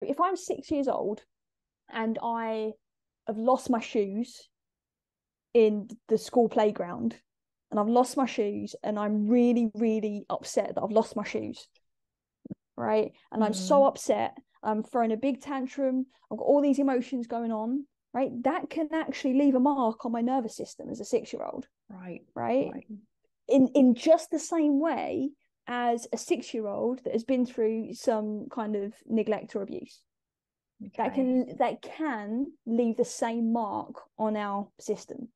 if I'm 6 years old and I have lost my shoes in the school playground, and I've lost my shoes, and I'm really, really upset that I've lost my shoes, right? And I'm so upset, I'm throwing a big tantrum, I've got all these emotions going on, right? That can actually leave a mark on my nervous system as a 6-year-old. Right. Right. In just the same way as a 6-year-old that has been through some kind of neglect or abuse. Okay. That can leave the same mark on our system,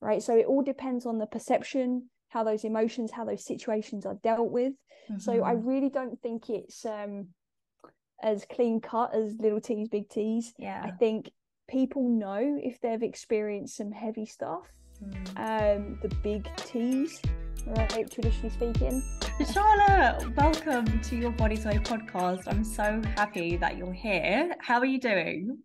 right? So it all depends on the perception, how those emotions, how those situations are dealt with. So I really don't think it's as clean cut as little T's, big T's. I Yeah. think people know if they've experienced some heavy stuff, the big T's, right? Traditionally speaking. Charlotte, welcome to your Body's Way podcast. I'm so happy that you're here. How are you doing?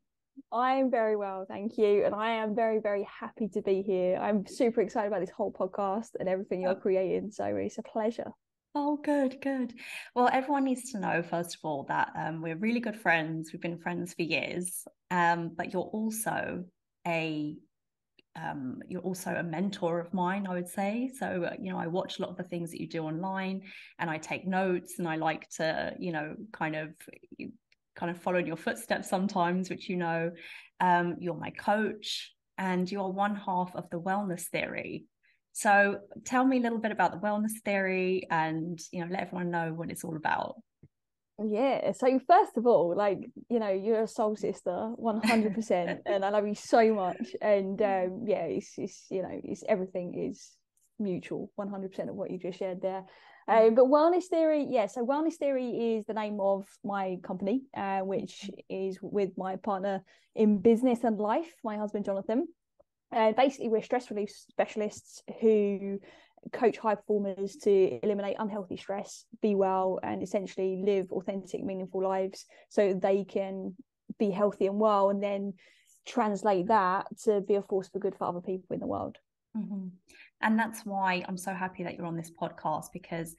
I'm very well, thank you. And I am very, very happy to be here. I'm super excited about this whole podcast and everything you're creating. So it's a pleasure. Oh, good, good. Well, everyone needs to know, first of all, that we're really good friends. We've been friends for years, but a you're also a mentor of mine, I would say. So, I watch a lot of the things that you do online, and I take notes, and I like to, kind of follow in your footsteps sometimes, which you're my coach, and you're one half of the wellness theory. So tell me a little bit about the wellness theory and, let everyone know what it's all about. Yeah. So first of all, you're a soul sister, 100%, and I love you so much. And yeah, it's everything is mutual, 100% of what you just shared there. But wellness theory, yeah. So wellness theory is the name of my company, which is with my partner in business and life, my husband Jonathan. And basically, we're stress relief specialists who coach high performers to eliminate unhealthy stress, be well, and essentially live authentic, meaningful lives so they can be healthy and well, and then translate that to be a force for good for other people in the world. And that's why I'm so happy that you're on this podcast, because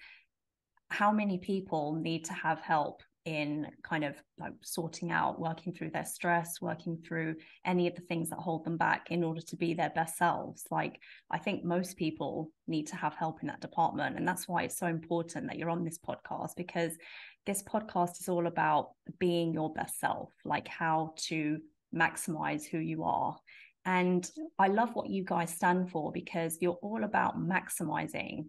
how many people need to have help in kind of like sorting out, working through their stress, working through any of the things that hold them back in order to be their best selves. Like, I think most people need to have help in that department. And that's why it's so important that you're on this podcast, because this podcast is all about being your best self, like how to maximize who you are. And I love what you guys stand for, because you're all about maximizing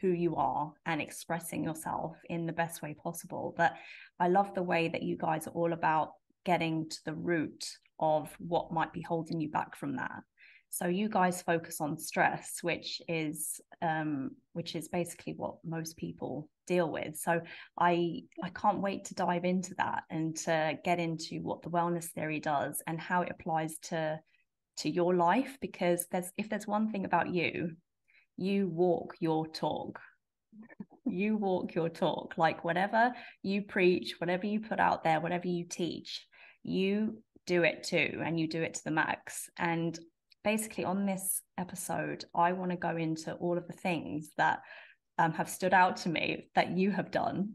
who you are and expressing yourself in the best way possible. But I love the way that you guys are all about getting to the root of what might be holding you back from that. So you guys focus on stress, which is basically what most people deal with. So I can't wait to dive into that and to get into what the wellness theory does and how it applies to your life, because if there's one thing about you, you walk your talk. You walk your talk. Like, whatever you preach, whatever you put out there, whatever you teach, you do it too, and you do it to the max. And basically, on this episode, I want to go into all of the things that have stood out to me that you have done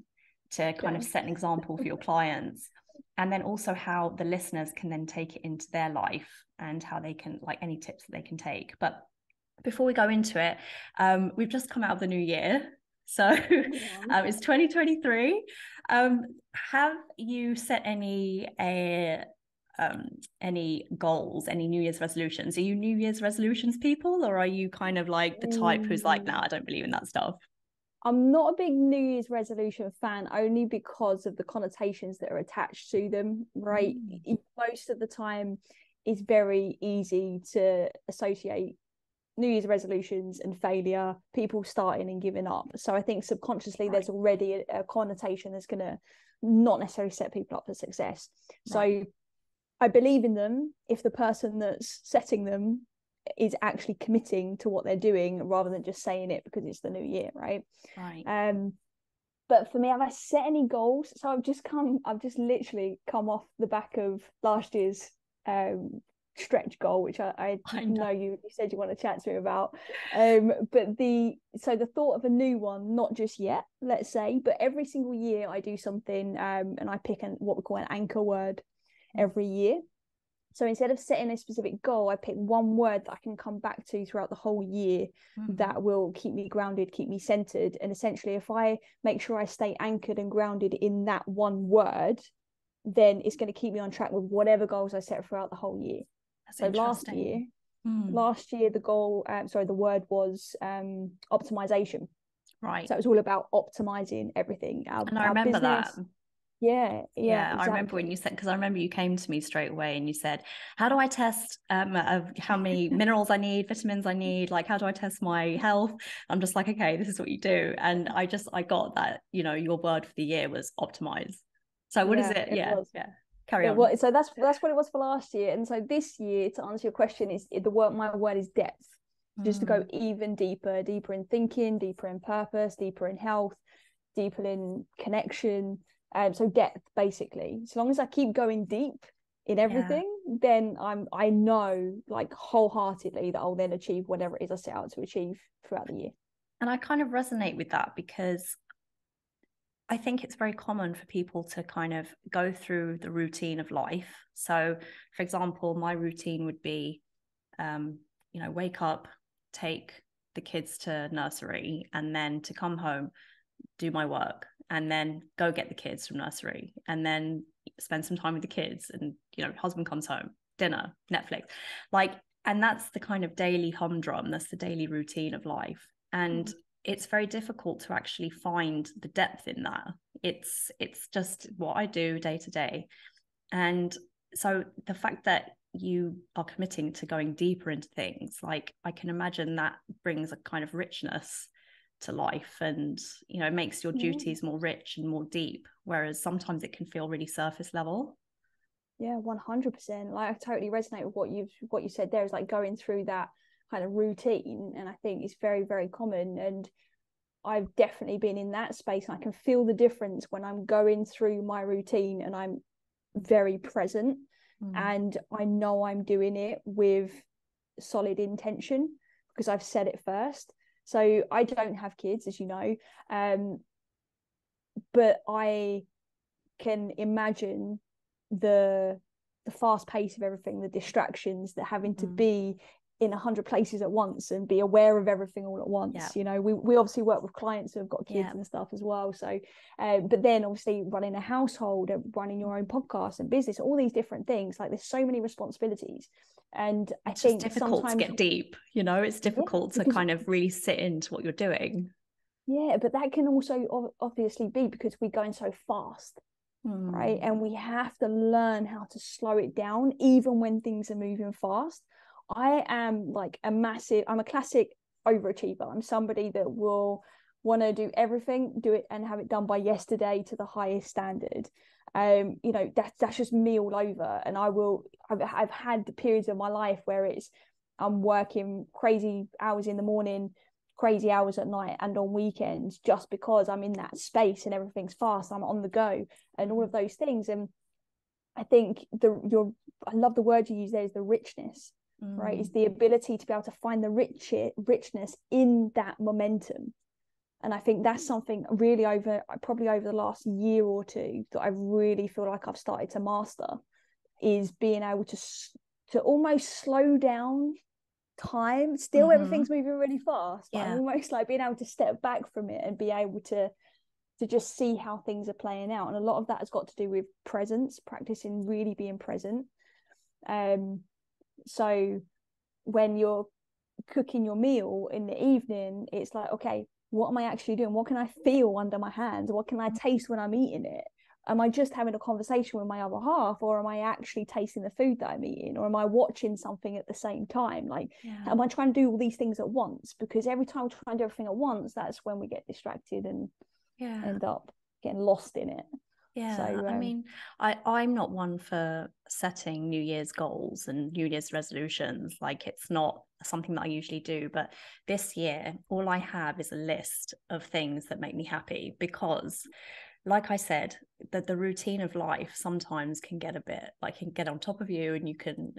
to kind of set an example for your clients, and then also how the listeners can then take it into their life, and how they can, like, any tips that they can take. But before we go into it, we've just come out of the new year. So it's 2023. Have you set any goals, any New Year's resolutions? Are you New Year's resolutions people, or are you kind of like the type who's like, nah, I don't believe in that stuff? I'm not a big New Year's resolution fan, only because of the connotations that are attached to them, right? Most of the time, it's very easy to associate New Year's resolutions and failure, people starting and giving up. So I think subconsciously there's already a connotation that's going to not necessarily set people up for success. So I believe in them if the person that's setting them is actually committing to what they're doing, rather than just saying it because it's the new year, right? But for me, have I set any goals? So I've just literally come off the back of last year's stretch goal, which I know you said you want to chat to me about. But the thought of a new one, not just yet, let's say, but every single year I do something, and I pick what we call an anchor word every year. So instead of setting a specific goal, I pick one word that I can come back to throughout the whole year that will keep me grounded, keep me centered. And essentially, if I make sure I stay anchored and grounded in that one word, then it's going to keep me on track with whatever goals I set throughout the whole year. So last year, the goal, the word was optimization. Right. So it was all about optimizing everything. And I remember business. that. Yeah, Exactly. I remember when you said, because I remember you came to me straight away and you said, how do I test how many minerals I need, vitamins I need, like how do I test my health? I'm just like, okay, this is what you do. And I got that, your word for the year was optimize. So what is it? Yeah. Carry on. So that's what it was for last year. And so this year, to answer your question, is my word is depth. Just to go even deeper in thinking, deeper in purpose, deeper in health, deeper in connection. So depth, basically. So long as I keep going deep in everything, then I know, like, wholeheartedly that I'll then achieve whatever it is I set out to achieve throughout the year. And I kind of resonate with that, because I think it's very common for people to kind of go through the routine of life. So, for example, my routine would be, wake up, take the kids to nursery, and then to come home, do my work, and then go get the kids from nursery, and then spend some time with the kids, and husband comes home, dinner, Netflix, and that's the kind of daily humdrum, that's the daily routine of life. And it's very difficult to actually find the depth in that. It's just what I do day to day. And so the fact that you are committing to going deeper into things, like, I can imagine that brings a kind of richness to life, and it makes your duties more rich and more deep, whereas sometimes it can feel really surface level. 100%. Like, I totally resonate with what you said there, is like going through that kind of routine, and I think it's very, very common, and I've definitely been in that space, and I can feel the difference when I'm going through my routine and I'm very present, and I know I'm doing it with solid intention because I've said it first. So I don't have kids, as you know, but I can imagine the fast pace of everything, the distractions, that having to be in 100 places at once and be aware of everything all at once. We obviously work with clients who have got kids and stuff as well, so but then obviously running a household, running your own podcast and business, all these different things, like, there's so many responsibilities, and it's just difficult to get deep. It's difficult to kind of really sit into what you're doing. But that can also obviously be because we're going so fast, right? And we have to learn how to slow it down, even when things are moving fast. I am I'm a classic overachiever. I'm somebody that will want to do everything, do it and have it done by yesterday to the highest standard. That's just me all over. And I've had the periods of my life where I'm working crazy hours in the morning, crazy hours at night and on weekends, just because I'm in that space and everything's fast, I'm on the go and all of those things. And I think I love the word you use there, is the richness. Right, is the ability to be able to find the richness in that momentum. And I think that's something really probably over the last year or two that I really feel like I've started to master, is being able to almost slow down time. Still everything's moving really fast, but I'm almost like being able to step back from it and be able to just see how things are playing out. And a lot of that has got to do with presence, practicing really being present. So when you're cooking your meal in the evening, it's like, okay, what am I actually doing? What can I feel under my hands? What can I taste when I'm eating it? Am I just having a conversation with my other half, or am I actually tasting the food that I'm eating, or am I watching something at the same time? Am I trying to do all these things at once? Because every time we try and do everything at once, that's when we get distracted and end up getting lost in it. I mean, I'm not one for setting New Year's goals and New Year's resolutions. Like, it's not something that I usually do. But this year, all I have is a list of things that make me happy, because like I said, that the routine of life sometimes can get a bit like can get on top of you, and you can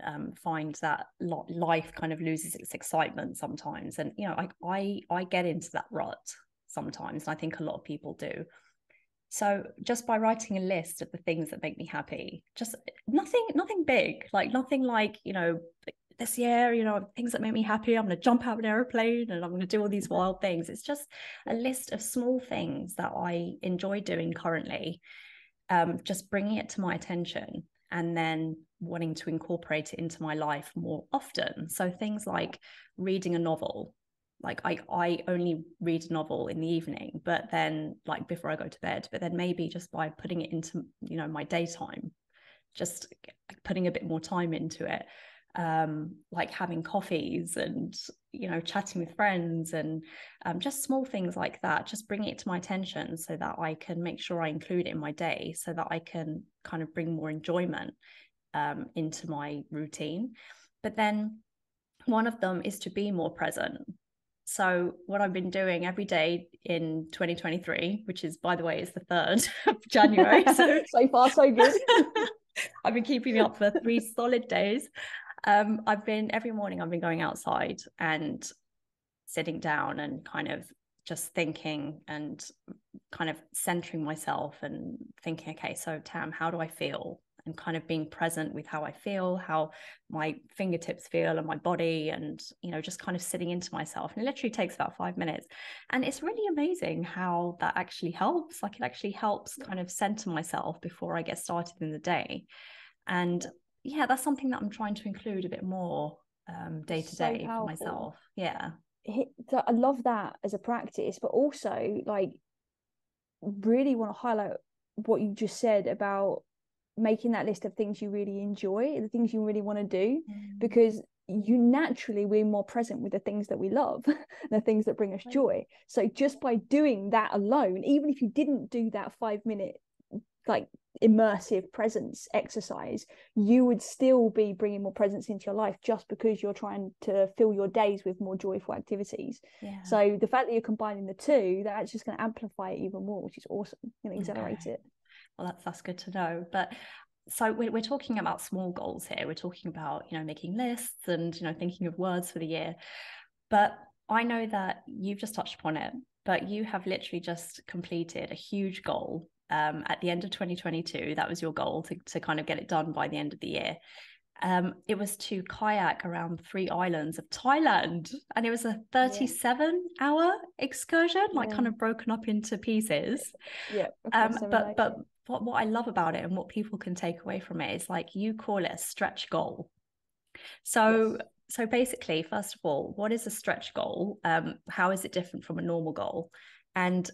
find that life kind of loses its excitement sometimes. And you know, I get into that rut sometimes, and I think a lot of people do. So just by writing a list of the things that make me happy, just nothing big, like nothing like, you know, this year, you know, things that make me happy, I'm going to jump out of an airplane and I'm going to do all these wild things. It's just a list of small things that I enjoy doing currently, just bringing it to my attention and then wanting to incorporate it into my life more often. So things like reading a novel. Like I only read a novel in the evening, but then like before I go to bed, but then maybe just by putting it into, you know, my daytime, just putting a bit more time into it, like having coffees and, you know, chatting with friends and just small things like that, just bringing it to my attention so that I can make sure I include it in my day so that I can kind of bring more enjoyment into my routine. But then one of them is to be more present. So what I've been doing every day in 2023, which is, by the way, is the 3rd of January. So far, so good. I've been keeping up for 3 solid days. Every morning I've been going outside and sitting down and kind of just thinking and kind of centering myself and thinking, okay, so Tam, how do I feel? And kind of being present with how I feel, how my fingertips feel and my body, and, you know, just kind of sitting into myself. And it literally takes about 5 minutes. And it's really amazing how that actually helps. Like it actually helps kind of center myself before I get started in the day. And yeah, that's something that I'm trying to include a bit more day to day for myself. Yeah. I love that as a practice, but also like really want to highlight what you just said about making that list of things you really enjoy, the things you really want to do, because you naturally we're more present with the things that we love, the things that bring us joy. So just by doing that alone, even if you didn't do that 5-minute like immersive presence exercise, you would still be bringing more presence into your life just because you're trying to fill your days with more joyful activities. So the fact that you're combining the two, that's just going to amplify it even more, which is awesome. Going to accelerate it. Well, that's good to know. But so we're talking about small goals here. We're talking about, you know, making lists and, you know, thinking of words for the year. But I know that you've just touched upon it, but you have literally just completed a huge goal at the end of 2022. That was your goal to kind of get it done by the end of the year. It was to kayak around 3 islands of Thailand, and it was a 37-hour excursion, like kind of broken up into pieces. But what I love about it and what people can take away from it is like you call it a stretch goal. So basically, first of all, what is a stretch goal? How is it different from a normal goal? And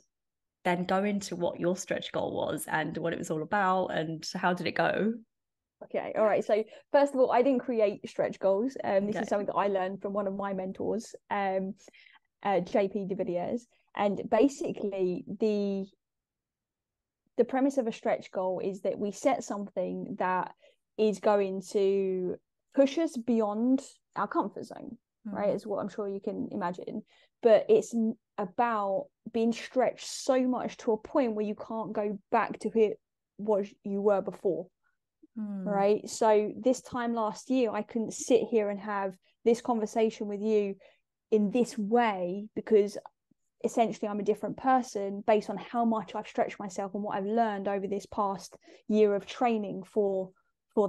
then go into what your stretch goal was and what it was all about and how did it go? Okay, all right. So first of all, I didn't create stretch goals. This is something that I learned from one of my mentors, JP de Villiers. And basically, the premise of a stretch goal is that we set something that is going to push us beyond our comfort zone, right? Is what I'm sure you can imagine. But it's about being stretched so much to a point where you can't go back to it what you were before. Right. So this time last year, I couldn't sit here and have this conversation with you in this way because essentially I'm a different person based on how much I've stretched myself and what I've learned over this past year of training for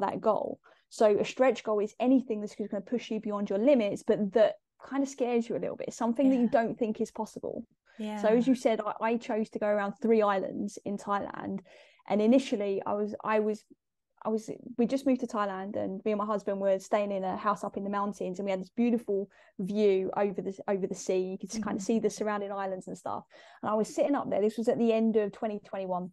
that goal. So a stretch goal is anything that's going to push you beyond your limits, but that kind of scares you a little bit. Something that you don't think is possible. So as you said, I chose to go around 3 islands in Thailand, and initially we just moved to Thailand, and me and my husband were staying in a house up in the mountains, and we had this beautiful view over the sea. You could just kind of see the surrounding islands and stuff. And I was sitting up there. This was at the end of 2021,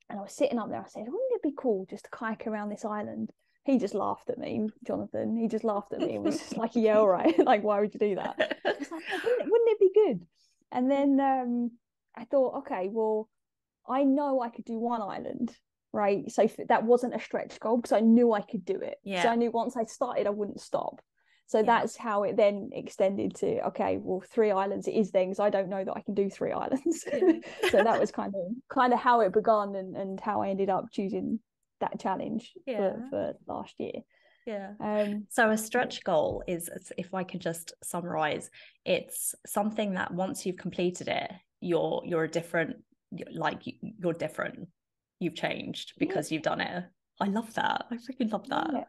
and I was sitting up there. I said, "Wouldn't it be cool just to kayak around this island?" He just laughed at me, Jonathan. He just laughed at me and was just like, "Yeah, all right. Like, why would you do that?" I was like, "Wouldn't it be good?" And then I thought, okay, well, I know I could do one island. Right. So that wasn't a stretch goal because I knew I could do it. So I knew once I started, I wouldn't stop. So that's how it then extended to, okay, well, 3 islands it is then, because I don't know that I can do 3 islands. So that was kind of how it began, and how I ended up choosing that challenge for last year. So a stretch goal is, if I could just summarize, it's something that once you've completed it, you're a different, like you're different, you've changed because you've done it. I love that. I freaking love that.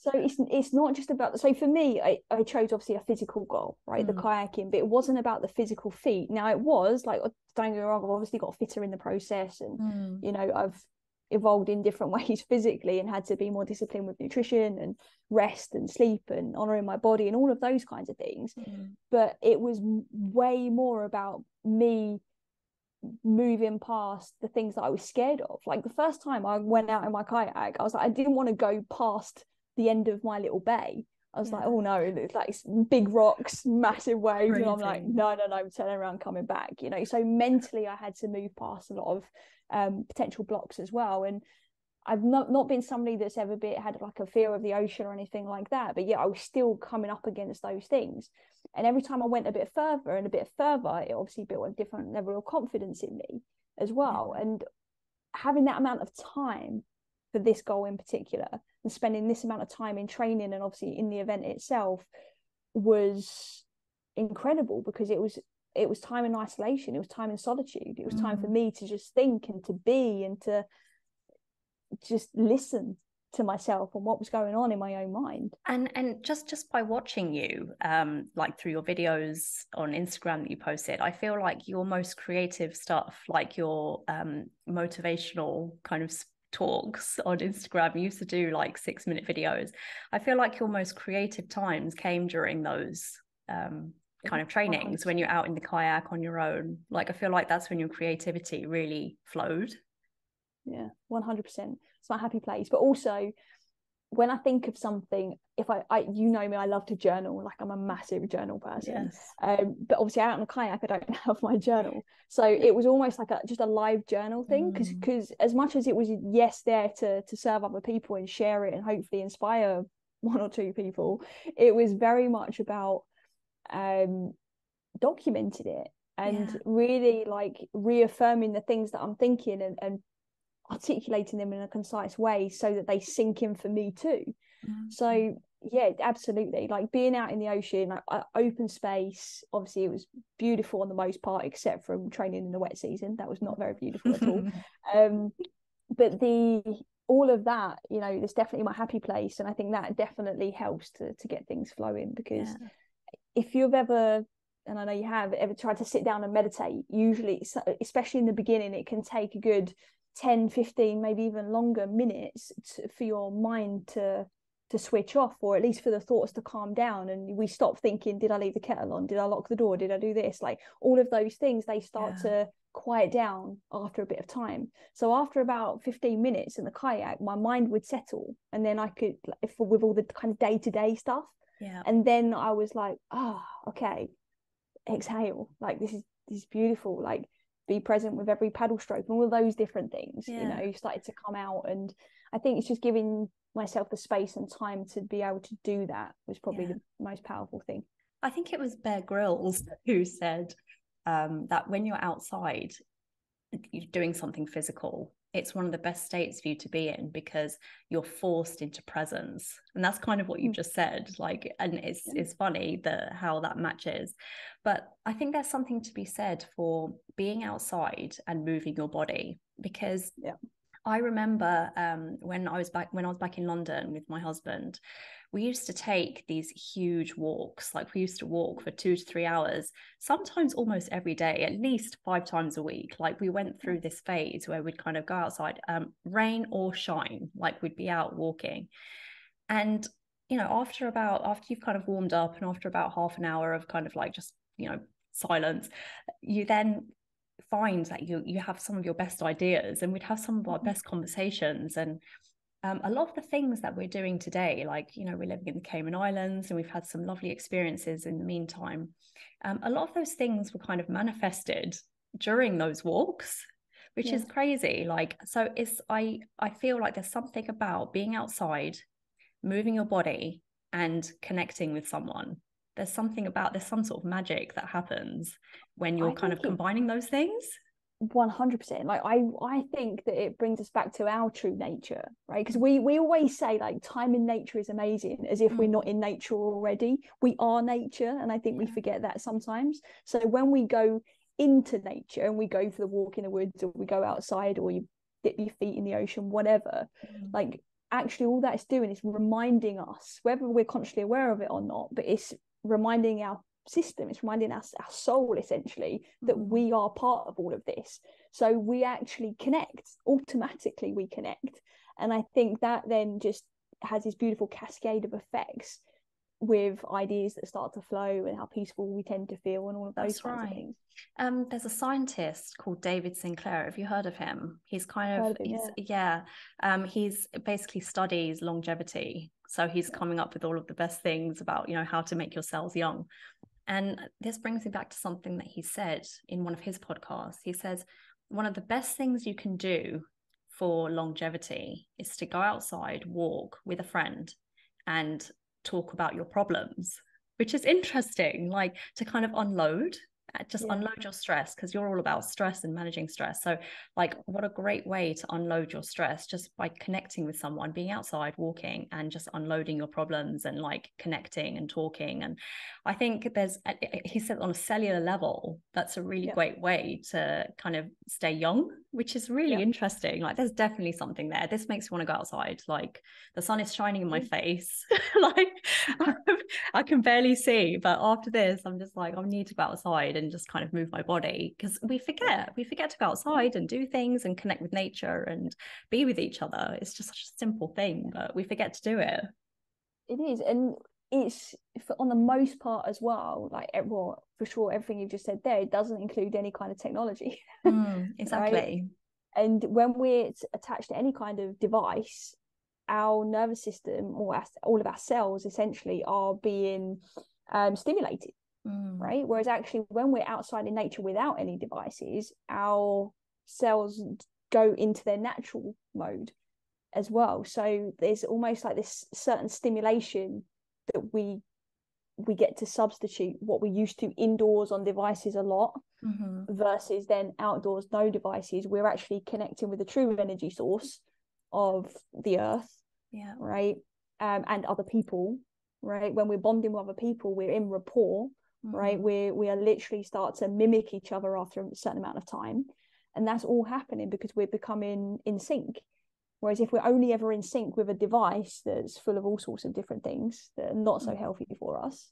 So it's not just about, so for me, I chose obviously a physical goal, right? The kayaking, but it wasn't about the physical feat. Now it was like, don't get me wrong, I've obviously got fitter in the process, and you know, I've evolved in different ways physically, and had to be more disciplined with nutrition and rest and sleep and honoring my body and all of those kinds of things. But it was way more about me moving past the things that I was scared of. Like the first time I went out in my kayak, I was like, I didn't want to go past the end of my little bay. I was like, oh no, it's like big rocks, massive waves. Crazy. And I'm like, no, I'm turning around, coming back, you know. So mentally I had to move past a lot of potential blocks as well. And I've not been somebody that's ever had like a fear of the ocean or anything like that, but yeah, I was still coming up against those things. And every time I went a bit further and a bit further, it obviously built a different level of confidence in me as well. And having that amount of time for this goal in particular, and spending this amount of time in training and obviously in the event itself, was incredible, because it was time in isolation, it was time in solitude, it was time for me to just think and to be and to just listen to myself and what was going on in my own mind. And just by watching you, like through your videos on Instagram that you posted, I feel like your most creative stuff, like your motivational kind of talks on Instagram, you used to do like 6-minute videos. I feel like your most creative times came during those kind of trainings, 100%. When you're out in the kayak on your own. Like I feel like that's when your creativity really flowed. Yeah, 100%. It's my happy place. But also, when I think of something, if I you know me, I love to journal. Like I'm a massive journal person. But obviously out on a kayak, I don't have my journal. So it was almost like just a live journal thing, because as much as it was there to serve other people and share it and hopefully inspire 1 or 2 people, it was very much about documenting it and really like reaffirming the things that I'm thinking and articulating them in a concise way so that they sink in for me too. So yeah, absolutely, like being out in the ocean, like open space, obviously it was beautiful on the most part, except from training in the wet season. That was not very beautiful at all. But all of that, you know, it's definitely my happy place, and I think that definitely helps to get things flowing, because if you've ever, and I know you have, ever tried to sit down and meditate, usually, especially in the beginning, it can take a good 10, 15, maybe even longer minutes for your mind to switch off, or at least for the thoughts to calm down, and we stop thinking, did I leave the kettle on, did I lock the door, did I do this, like all of those things, they start to quiet down after a bit of time. So after about 15 minutes in the kayak, my mind would settle, and then I could, with all the kind of day-to-day stuff, and then I was like, okay, exhale, like this is beautiful, like be present with every paddle stroke, and all those different things, you know, started to come out. And I think it's just giving myself the space and time to be able to do that was probably the most powerful thing. I think it was Bear Grylls who said that when you're outside, you're doing something physical, it's one of the best states for you to be in, because you're forced into presence. And that's kind of what you just said, like, and it's funny how that matches. But I think there's something to be said for being outside and moving your body, because I remember when I was back in London with my husband, we used to take these huge walks. Like we used to walk for 2 to 3 hours, sometimes almost every day, at least 5 times a week. Like we went through this phase where we'd kind of go outside, rain or shine, like we'd be out walking. And, you know, after you've kind of warmed up, and after about half an hour of kind of like just, you know, silence, you then find that you have some of your best ideas, and we'd have some of our best conversations. And a lot of the things that we're doing today, like, you know, we're living in the Cayman Islands and we've had some lovely experiences in the meantime. A lot of those things were kind of manifested during those walks, which is crazy. Like, so I feel like there's something about being outside, moving your body, and connecting with someone. There's some sort of magic that happens when you're kind of combining those things. 100%. Like I think that it brings us back to our true nature, right? Because we always say like time in nature is amazing, as if we're not in nature already. We are nature, and I think we forget that sometimes. So when we go into nature and we go for the walk in the woods, or we go outside, or you dip your feet in the ocean, whatever, like actually all that is doing is reminding us, whether we're consciously aware of it or not, but it's reminding our system, it's reminding us, our soul essentially, that we are part of all of this. So we actually connect, automatically we connect. And I think that then just has this beautiful cascade of effects with ideas that start to flow, and how peaceful we tend to feel, and all of those kinds of things. There's a scientist called David Sinclair. Have you heard of him? He's he's basically studies longevity. So he's coming up with all of the best things about, you know, how to make your cells young. And this brings me back to something that he said in one of his podcasts. He says, one of the best things you can do for longevity is to go outside, walk with a friend, and talk about your problems, which is interesting, like to kind of unload your stress, because you're all about stress and managing stress. So like, what a great way to unload your stress, just by connecting with someone, being outside, walking, and just unloading your problems, and like connecting and talking. And I think he said on a cellular level, that's a really great way to kind of stay young, which is really interesting. Like there's definitely something there. This makes me want to go outside. Like the sun is shining in my face. Like I can barely see, but after this I'm just like, I need to go outside and just kind of move my body, because we forget to go outside and do things and connect with nature and be with each other. It's just such a simple thing, but we forget to do it. It is, and it's on the most part as well, like, well, for sure everything you've just said there, it doesn't include any kind of technology. Exactly. Right? And when we're attached to any kind of device, our nervous system, or all of our cells essentially, are being stimulated, right? Whereas actually when we're outside in nature without any devices, our cells go into their natural mode as well. So there's almost like this certain stimulation that we get to substitute what we used to indoors on devices a lot, versus then outdoors, no devices. We're actually connecting with the true energy source of the earth, right? And other people, right? When we're bonding with other people, we're in rapport, right? We are literally start to mimic each other after a certain amount of time, and that's all happening because we're becoming in sync. Whereas if we're only ever in sync with a device that's full of all sorts of different things that are not so healthy for us,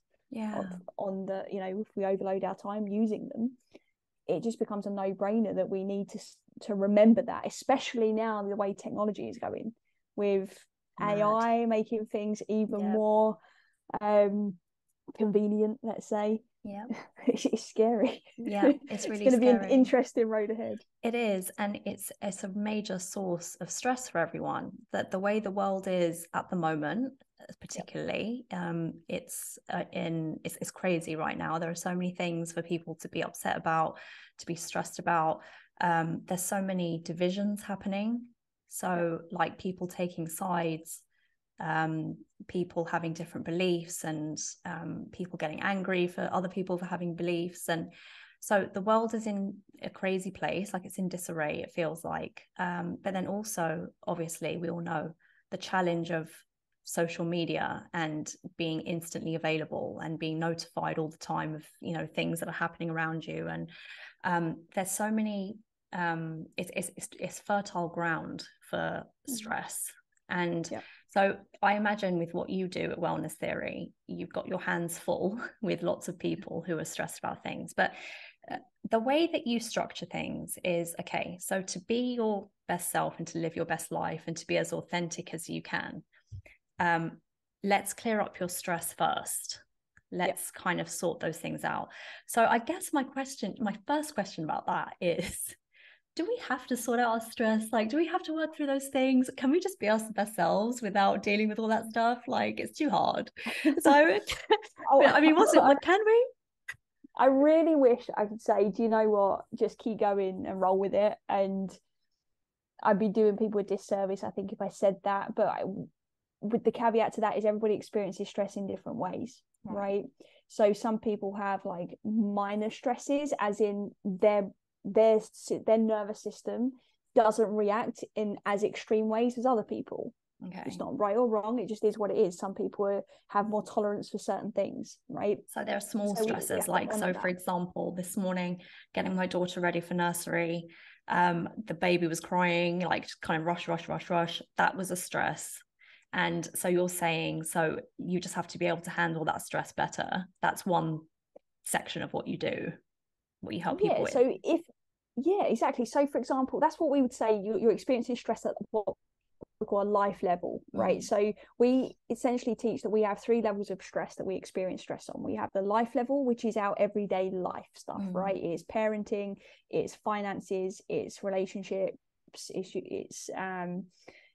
on the, you know, if we overload our time using them, it just becomes a no-brainer that we need to remember that, especially now the way technology is going, with AI making things even more convenient, let's say. It's scary. It's really going to be an interesting road ahead. It is, and it's a major source of stress for everyone, that the way the world is at the moment, particularly, it's crazy right now. There are so many things for people to be upset about, to be stressed about. There's so many divisions happening, so like people taking sides, people having different beliefs, and people getting angry for other people for having beliefs. And so the world is in a crazy place, like it's in disarray, it feels like. But then also, obviously, we all know the challenge of social media and being instantly available and being notified all the time of, you know, things that are happening around you. And there's so many, it's fertile ground for stress. And so I imagine with what you do at Wellness Theory, you've got your hands full with lots of people who are stressed about things. But the way that you structure things is, okay, so to be your best self and to live your best life and to be as authentic as you can, let's clear up your stress first. Let's kind of sort those things out. So I guess my first question about that is, do we have to sort out our stress? Like, do we have to work through those things? Can we just be our best selves without dealing with all that stuff? Like, it's too hard. So, I mean, can we? I really wish I could say, do you know what? Just keep going and roll with it. And I'd be doing people a disservice, I think, if I said that. But with the caveat to that is everybody experiences stress in different ways, right? So some people have like minor stresses, as in their nervous system doesn't react in as extreme ways as other people. Okay. It's not right or wrong, it just is what it is. Some people have more tolerance for certain things, right? So there are small stresses, like, so for example, this morning getting my daughter ready for nursery, the baby was crying, like kind of rush, that was a stress. And so you're saying, so you just have to be able to handle that stress better. That's one section of what you do, what you help people with. So exactly. So for example, that's what we would say you're experiencing stress at what we call a life level, right? So we essentially teach that we have 3 levels of stress that we experience stress on. We have the life level, which is our everyday life stuff, right? It's parenting, it's finances, it's relationships, it's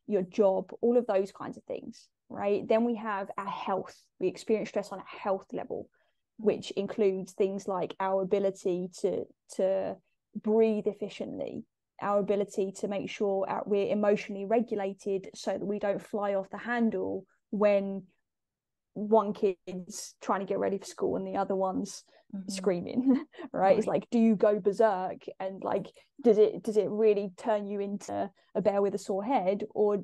your job, all of those kinds of things, right? Then we have our health. We experience stress on a health level, which includes things like our ability to breathe efficiently, our ability to make sure we're emotionally regulated so that we don't fly off the handle when one kid's trying to get ready for school and the other one's screaming, right? It's like, do you go berserk, and like, does it really turn you into a bear with a sore head, or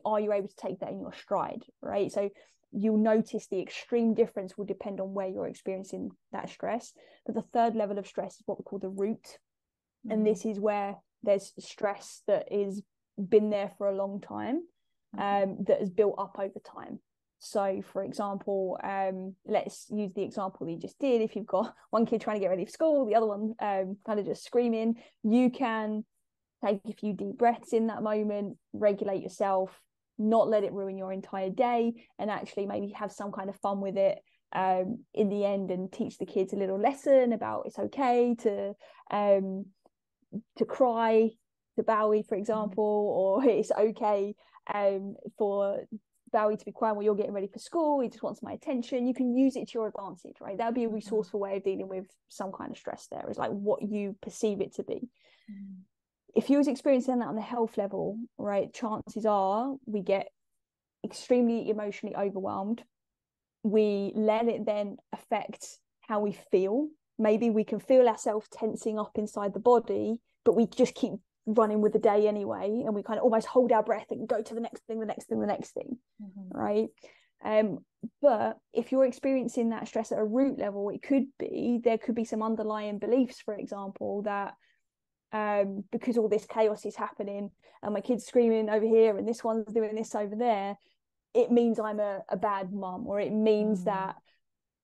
are you able to take that in your stride, right? So you'll notice the extreme difference will depend on where you're experiencing that stress. But the 3rd level of stress is what we call the root, and this is where there's stress that is been there for a long time, that has built up over time. So for example, let's use the example that you just did. If you've got one kid trying to get ready for school, the other one kind of just screaming, you can take a few deep breaths in that moment, regulate yourself, not let it ruin your entire day, and actually maybe have some kind of fun with it in the end, and teach the kids a little lesson about it's okay to cry to Bowie, for example, or it's okay for Bowie to be crying while you're getting ready for school, he just wants my attention. You can use it to your advantage, right? That would be a resourceful way of dealing with some kind of stress. There is like what you perceive it to be. If you was experiencing that on the health level, right, chances are we get extremely emotionally overwhelmed. We let it then affect how we feel. Maybe we can feel ourselves tensing up inside the body, but we just keep running with the day anyway, and we kind of almost hold our breath and go to the next thing, right? But if you're experiencing that stress at a root level, there could be some underlying beliefs, for example, that because all this chaos is happening and my kid's screaming over here and this one's doing this over there, it means I'm a bad mum, or it means that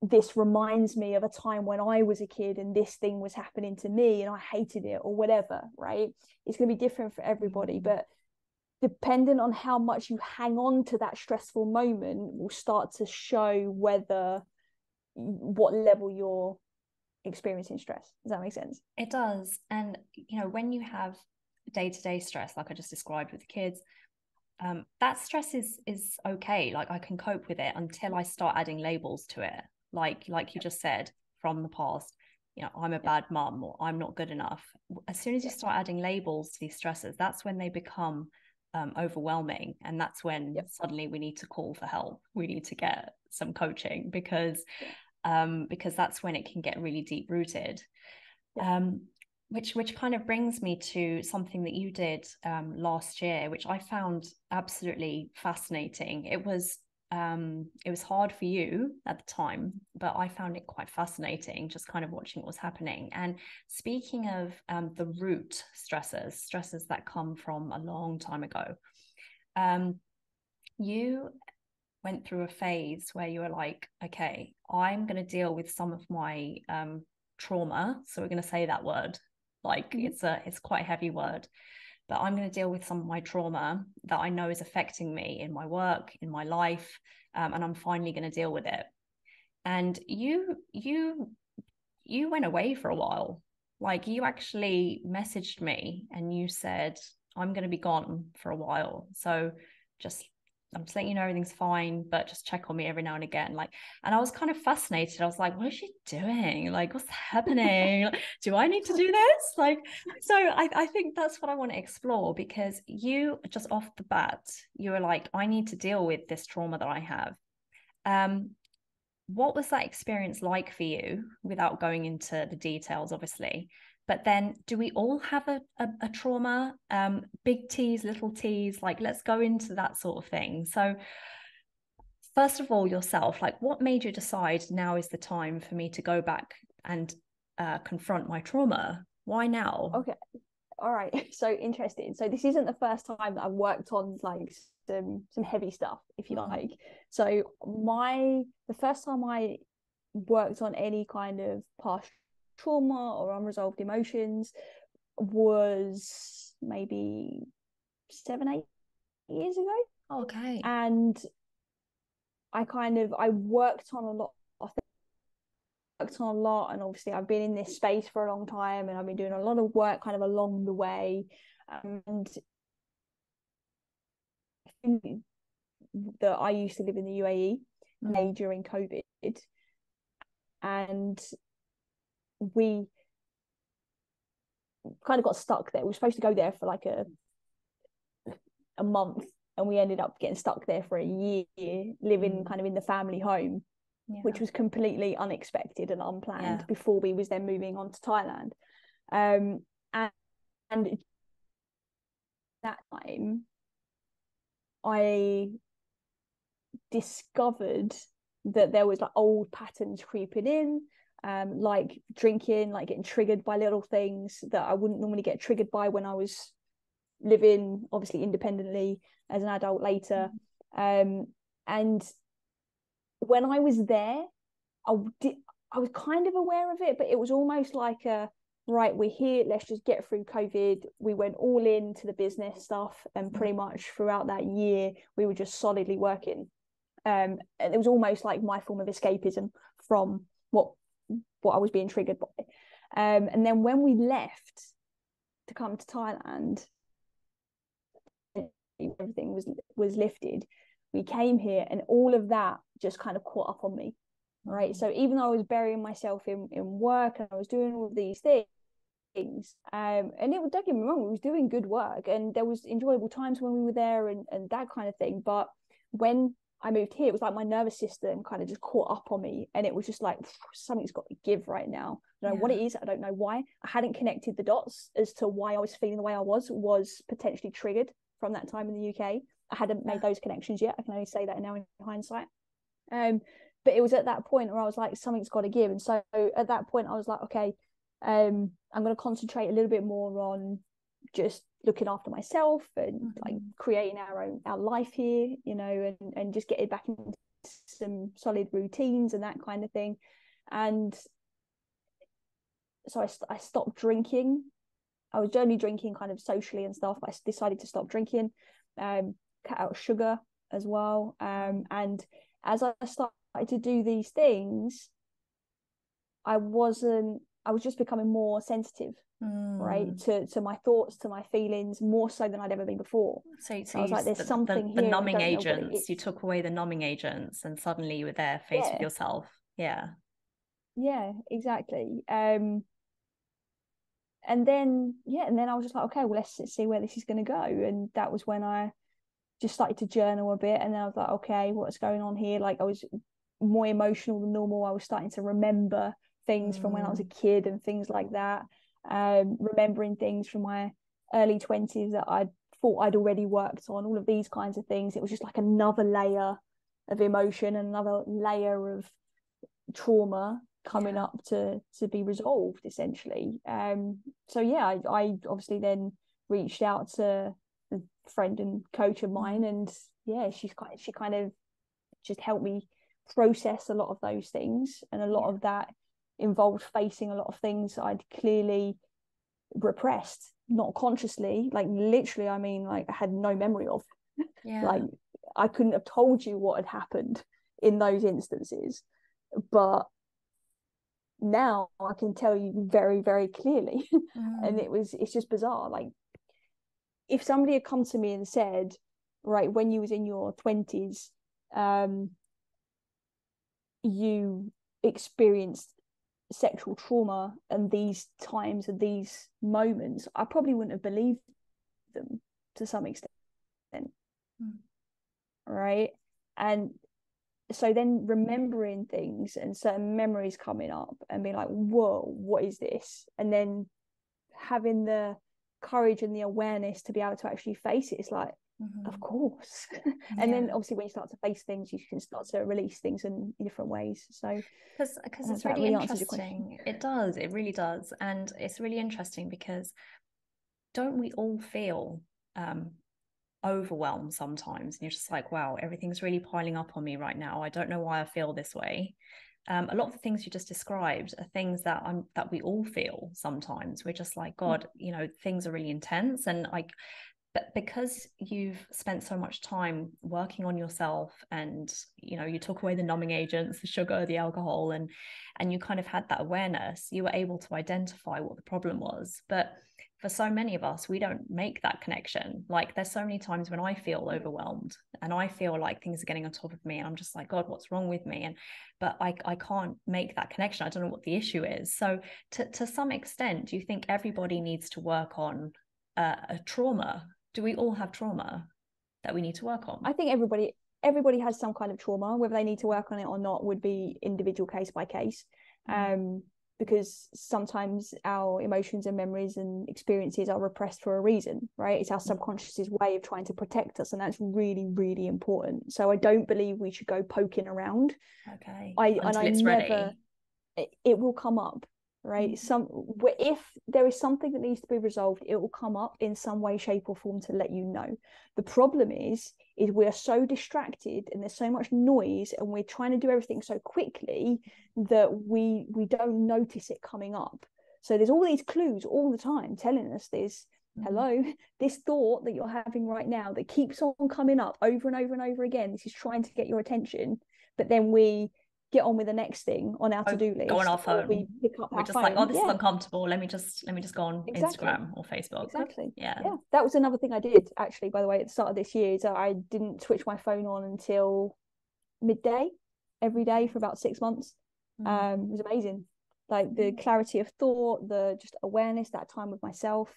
this reminds me of a time when I was a kid and this thing was happening to me and I hated it, or whatever, right? It's going to be different for everybody, but depending on how much you hang on to that stressful moment will start to show what level you're experiencing stress. Does that make sense? It does. And when you have day-to-day stress, like I just described with the kids, that stress is okay. Like I can cope with it until I start adding labels to it. Like you just said, from the past, I'm a bad mum, or I'm not good enough. As soon as you start adding labels to these stresses, that's when they become overwhelming, and that's when suddenly we need to call for help. We need to get some coaching, because that's when it can get really deep rooted. Which kind of brings me to something that you did last year, which I found absolutely fascinating. It was hard for you at the time, but I found it quite fascinating, just kind of watching what was happening. And speaking of the root stresses that come from a long time ago, you went through a phase where you were like, okay, I'm going to deal with some of my trauma. So we're going to say that word. Like it's quite a heavy word, but I'm going to deal with some of my trauma that I know is affecting me in my work, in my life, and I'm finally going to deal with it. And you went away for a while. Like you actually messaged me and you said, I'm going to be gone for a while. So just just letting you know everything's fine, but just check on me every now and again. Like, and I was kind of fascinated. I was like, what is she doing? Like, what's happening? Do I need to do this? Like, so I think that's what I want to explore, because you just off the bat, you were like, I need to deal with this trauma that I have. What was that experience like for you, without going into the details, obviously? But then, do we all have a trauma? Big T's, little T's, like, let's go into that sort of thing. So first of all, yourself, like, what made you decide now is the time for me to go back and confront my trauma? Why now? Okay. All right. So interesting. So this isn't the first time that I've worked on like some heavy stuff, if you like. So the first time I worked on any kind of past trauma or unresolved emotions was maybe 7-8 years ago. Okay. And I worked on a lot. Worked on a lot, and obviously I've been in this space for a long time, and I've been doing a lot of work kind of along the way. And that I used to live in the UAE during COVID, and we kind of got stuck there. We were supposed to go there for like a month, and we ended up getting stuck there for a year, living kind of in the family home, which was completely unexpected and unplanned, before we was then moving on to Thailand. And that time I discovered that there was like old patterns creeping in, like drinking, like getting triggered by little things that I wouldn't normally get triggered by when I was living obviously independently as an adult later. And when I was there, I was kind of aware of it, but it was almost like right, we're here, let's just get through COVID. We went all into the business stuff, and pretty much throughout that year we were just solidly working. And it was almost like my form of escapism from what I was being triggered by. And then when we left to come to Thailand, everything was lifted. We came here, and all of that just kind of caught up on me. Right. So even though I was burying myself in work, and I was doing all of these things, and don't get me wrong, we was doing good work, and there was enjoyable times when we were there, and that kind of thing. But when I moved here, it was like my nervous system kind of just caught up on me, and it was just like, something's got to give right now. I don't know what it is. I don't know why. I hadn't connected the dots as to why I was feeling the way I was potentially triggered from that time in the UK. I hadn't made those connections yet. I can only say that now in hindsight. But it was at that point where I was like, something's got to give. And so at that point I was like, okay, I'm going to concentrate a little bit more on just looking after myself, and like creating our life here, and just getting back into some solid routines and that kind of thing. And so I stopped drinking. I was generally drinking kind of socially and stuff, but I decided to stop drinking, cut out sugar as well. And as I started to do these things, I was just becoming more sensitive, right, to my thoughts, to my feelings, more so than I'd ever been before. So I was like, there's something here. The numbing agents. You took away the numbing agents, and suddenly you were there faced with yourself. Yeah, exactly. And then I was just like, okay, well, let's see where this is going to go. And that was when I just started to journal a bit, and then I was like, okay, what's going on here? Like, I was more emotional than normal. I was starting to remember things from when I was a kid and things like that, remembering things from my early 20s that I thought I'd already worked on, all of these kinds of things. It was just like another layer of emotion, another layer of trauma coming up to be resolved, essentially. So I obviously then reached out to a friend and coach of mine, and she kind of just helped me process a lot of those things, and a lot of that involved facing a lot of things I'd clearly repressed, not consciously, like literally, I mean, like I had no memory of. Like I couldn't have told you what had happened in those instances, but now I can tell you very, very clearly. And it's just bizarre. Like, if somebody had come to me and said, right, when you was in your 20s, you experienced sexual trauma, and these times and these moments, I probably wouldn't have believed them to some extent. Right. And so then remembering things and certain memories coming up and being like, whoa, what is this? And then having the courage and the awareness to be able to actually face it, it's like, of course. And then obviously when you start to face things, you can start to release things in different ways. So because it's really interesting. It does, it really does. And it's really interesting because don't we all feel overwhelmed sometimes, and you're just like, wow, everything's really piling up on me right now. I don't know why I feel this way. A lot of the things you just described are things that we all feel sometimes. We're just like, God, you know, things are really intense. And like, but because you've spent so much time working on yourself, and you know, you took away the numbing agents, the sugar, the alcohol, and you kind of had that awareness, you were able to identify what the problem was. But for so many of us, we don't make that connection. Like, there's so many times when I feel overwhelmed and I feel like things are getting on top of me, and I'm just like, God, what's wrong with me? But I can't make that connection. I don't know what the issue is. So to some extent, do you think everybody needs to work on a trauma? Do we all have trauma that we need to work on? I think everybody has some kind of trauma. Whether they need to work on it or not would be individual, case by case. Because sometimes our emotions and memories and experiences are repressed for a reason, right? It's our subconscious's way of trying to protect us, and that's really, really important. So I don't believe we should go poking around. Okay. Until it's ready. It will come up, right? If there is something that needs to be resolved, it will come up in some way, shape, or form to let you know. The problem is we're so distracted and there's so much noise, and we're trying to do everything so quickly that we don't notice it coming up. So there's all these clues all the time telling us this. Hello, this thought that you're having right now that keeps on coming up over and over and over again, this is trying to get your attention, but then we get on with the next thing on our to-do list. Go on our phone. We pick up We're just phone. Like, oh, this is uncomfortable. Let me just go on Instagram or Facebook. Exactly. Yeah. That was another thing I did, actually, by the way, at the start of this year, is that I didn't switch my phone on until midday every day for about 6 months. It was amazing. Like the clarity of thought, the just awareness, that time with myself.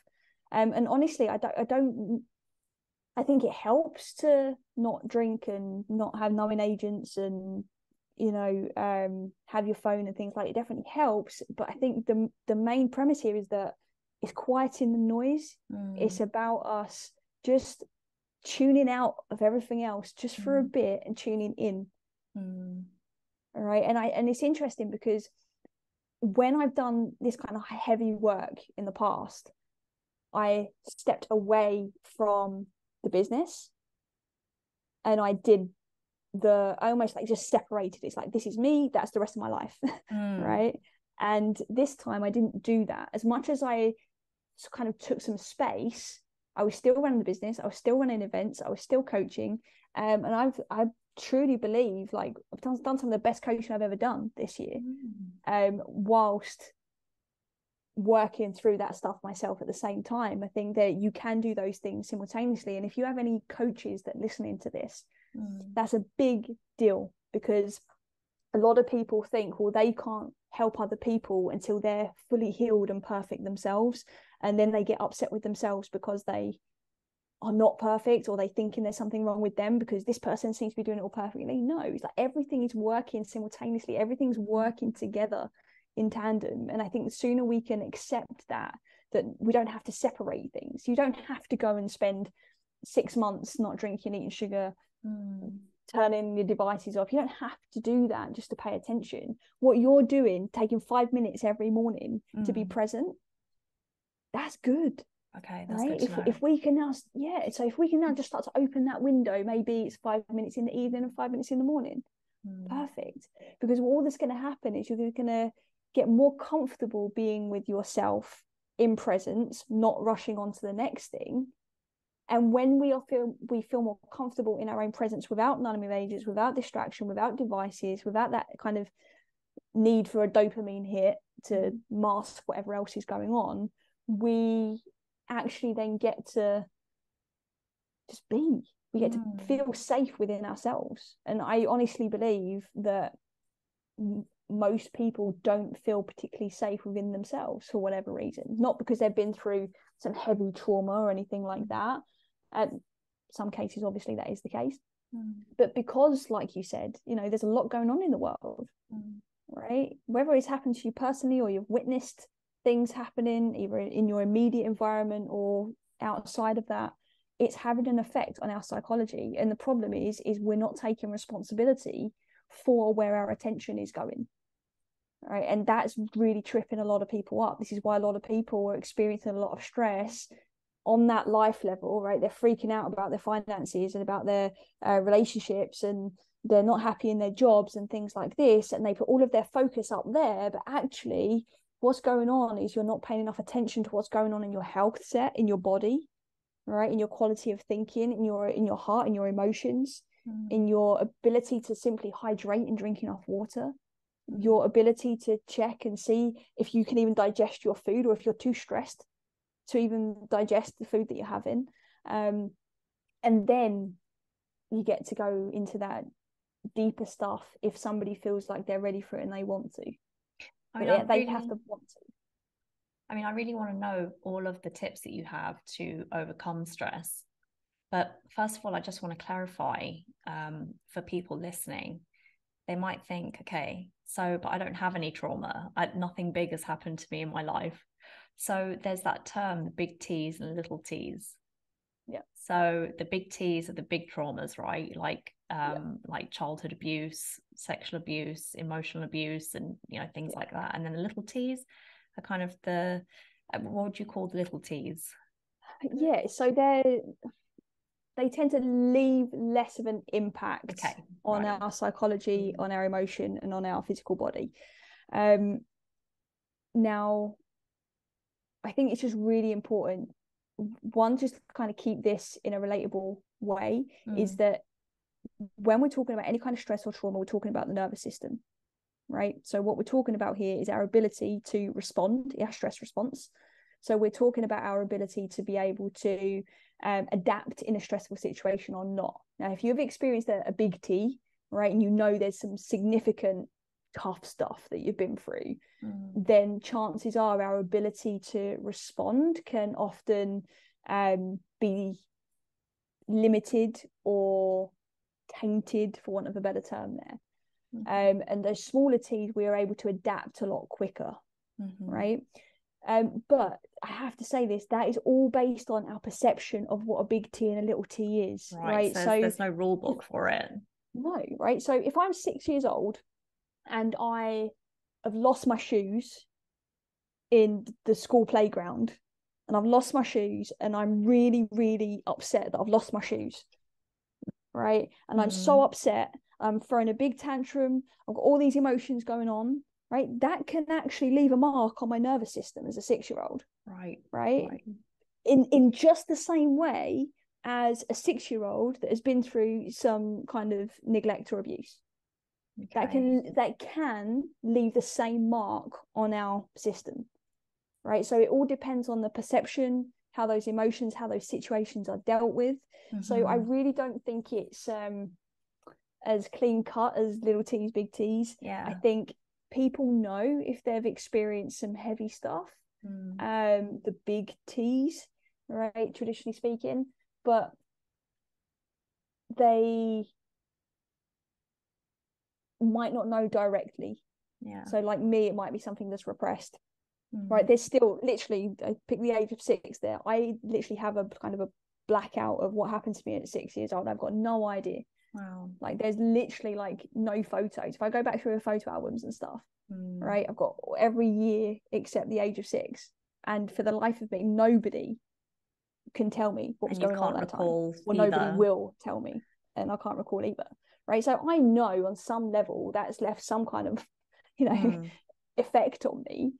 And honestly, I think it helps to not drink and not have numbing agents and, you know, have your phone and things like it. It definitely helps, but I think the main premise here is that it's quieting the noise. It's about us just tuning out of everything else just for a bit and tuning in. All right. And it's interesting because when I've done this kind of heavy work in the past, I stepped away from the business and I almost like just separated. It's like, this is me, that's the rest of my life. Right. And this time I didn't do that. As much as I kind of took some space, I was still running the business, I was still running events, I was still coaching. And I truly believe, like, I've done some of the best coaching I've ever done this year, whilst working through that stuff myself at the same time. I think that you can do those things simultaneously. And if you have any coaches that are listening to this, that's a big deal, because a lot of people think, well, they can't help other people until they're fully healed and perfect themselves, and then they get upset with themselves because they are not perfect, or they thinking there's something wrong with them because this person seems to be doing it all perfectly. No, it's like everything is working simultaneously, everything's working together in tandem. And I think the sooner we can accept that we don't have to separate things. You don't have to go and spend 6 months not drinking, eating sugar, turning your devices off. You don't have to do that just to pay attention. What you're doing, taking 5 minutes every morning to be present, that's good. Okay, that's right. Good to know. If we can now, so if we can now just start to open that window, maybe it's 5 minutes in the evening and 5 minutes in the morning. Perfect. Because all that's going to happen is you're going to get more comfortable being with yourself in presence, not rushing on to the next thing. And when we feel more comfortable in our own presence, without numbing agents, without distraction, without devices, without that kind of need for a dopamine hit to mask whatever else is going on, we actually then get to just be. We get to feel safe within ourselves. And I honestly believe that most people don't feel particularly safe within themselves for whatever reason, not because they've been through some heavy trauma or anything like that. Some cases, obviously, that is the case, but because, like you said, you know, there's a lot going on in the world, right? Whether it's happened to you personally or you've witnessed things happening either in your immediate environment or outside of that, it's having an effect on our psychology. And the problem is we're not taking responsibility for where our attention is going, right? And that's really tripping a lot of people up. This is why a lot of people are experiencing a lot of stress on that life level, right? They're freaking out about their finances and about their relationships, and they're not happy in their jobs and things like this, and they put all of their focus up there. But actually what's going on is you're not paying enough attention to what's going on in your health set, in your body, right, in your quality of thinking, in your heart, in your emotions, in your ability to simply hydrate and drink enough water, your ability to check and see if you can even digest your food, or if you're too stressed to even digest the food that you're having. And then you get to go into that deeper stuff if somebody feels like they're ready for it and they want to. They have to want to. I mean, I really want to know all of the tips that you have to overcome stress. But first of all, I just want to clarify for people listening. They might think, okay, but I don't have any trauma. Nothing big has happened to me in my life. So there's that term, the big T's and little T's. Yeah. So the big T's are the big traumas, right? Like childhood abuse, sexual abuse, emotional abuse, and things like that. And then the little T's are kind of what would you call the little T's? Yeah, so they tend to leave less of an impact on our psychology, on our emotion, and on our physical body. Now, I think it's just really important, one, just to kind of keep this in a relatable way, is that when we're talking about any kind of stress or trauma, we're talking about the nervous system, right? So what we're talking about here is our ability to respond, our stress response. So we're talking about our ability to be able to adapt in a stressful situation or not. Now, if you've experienced a big T, right, and you know there's some significant tough stuff that you've been through, then chances are our ability to respond can often be limited or tainted, for want of a better term there. And those smaller T's, we are able to adapt a lot quicker, right? But I have to say this, that is all based on our perception of what a big T and a little T is, right? So there's no rule book for it. No, right? So if I'm 6 years old and I have lost my shoes in the school playground, and I've lost my shoes, and I'm really, really upset that I've lost my shoes, right? And I'm so upset, I'm throwing a big tantrum, I've got all these emotions going on, right? That can actually leave a mark on my nervous system as a 6-year-old. Right. In just the same way as a 6-year-old that has been through some kind of neglect or abuse. That can leave the same mark on our system, right? So it all depends on the perception, how those emotions, how those situations are dealt with. So I really don't think it's as clean cut as little T's, big T's. I think people know if they've experienced some heavy stuff, the big T's, right, traditionally speaking, but they might not know directly. So like me, it might be something that's repressed, right? There's still literally, I pick the age of 6 there, I literally have a kind of a blackout of what happened to me at 6 years old. I've got no idea. Like there's literally like no photos. If I go back through the photo albums and stuff, right, I've got every year except the age of 6, and for the life of me, nobody can tell me what was going on at that time, or nobody will tell me, and I can't recall either, right? So I know on some level that's left some kind of effect on me.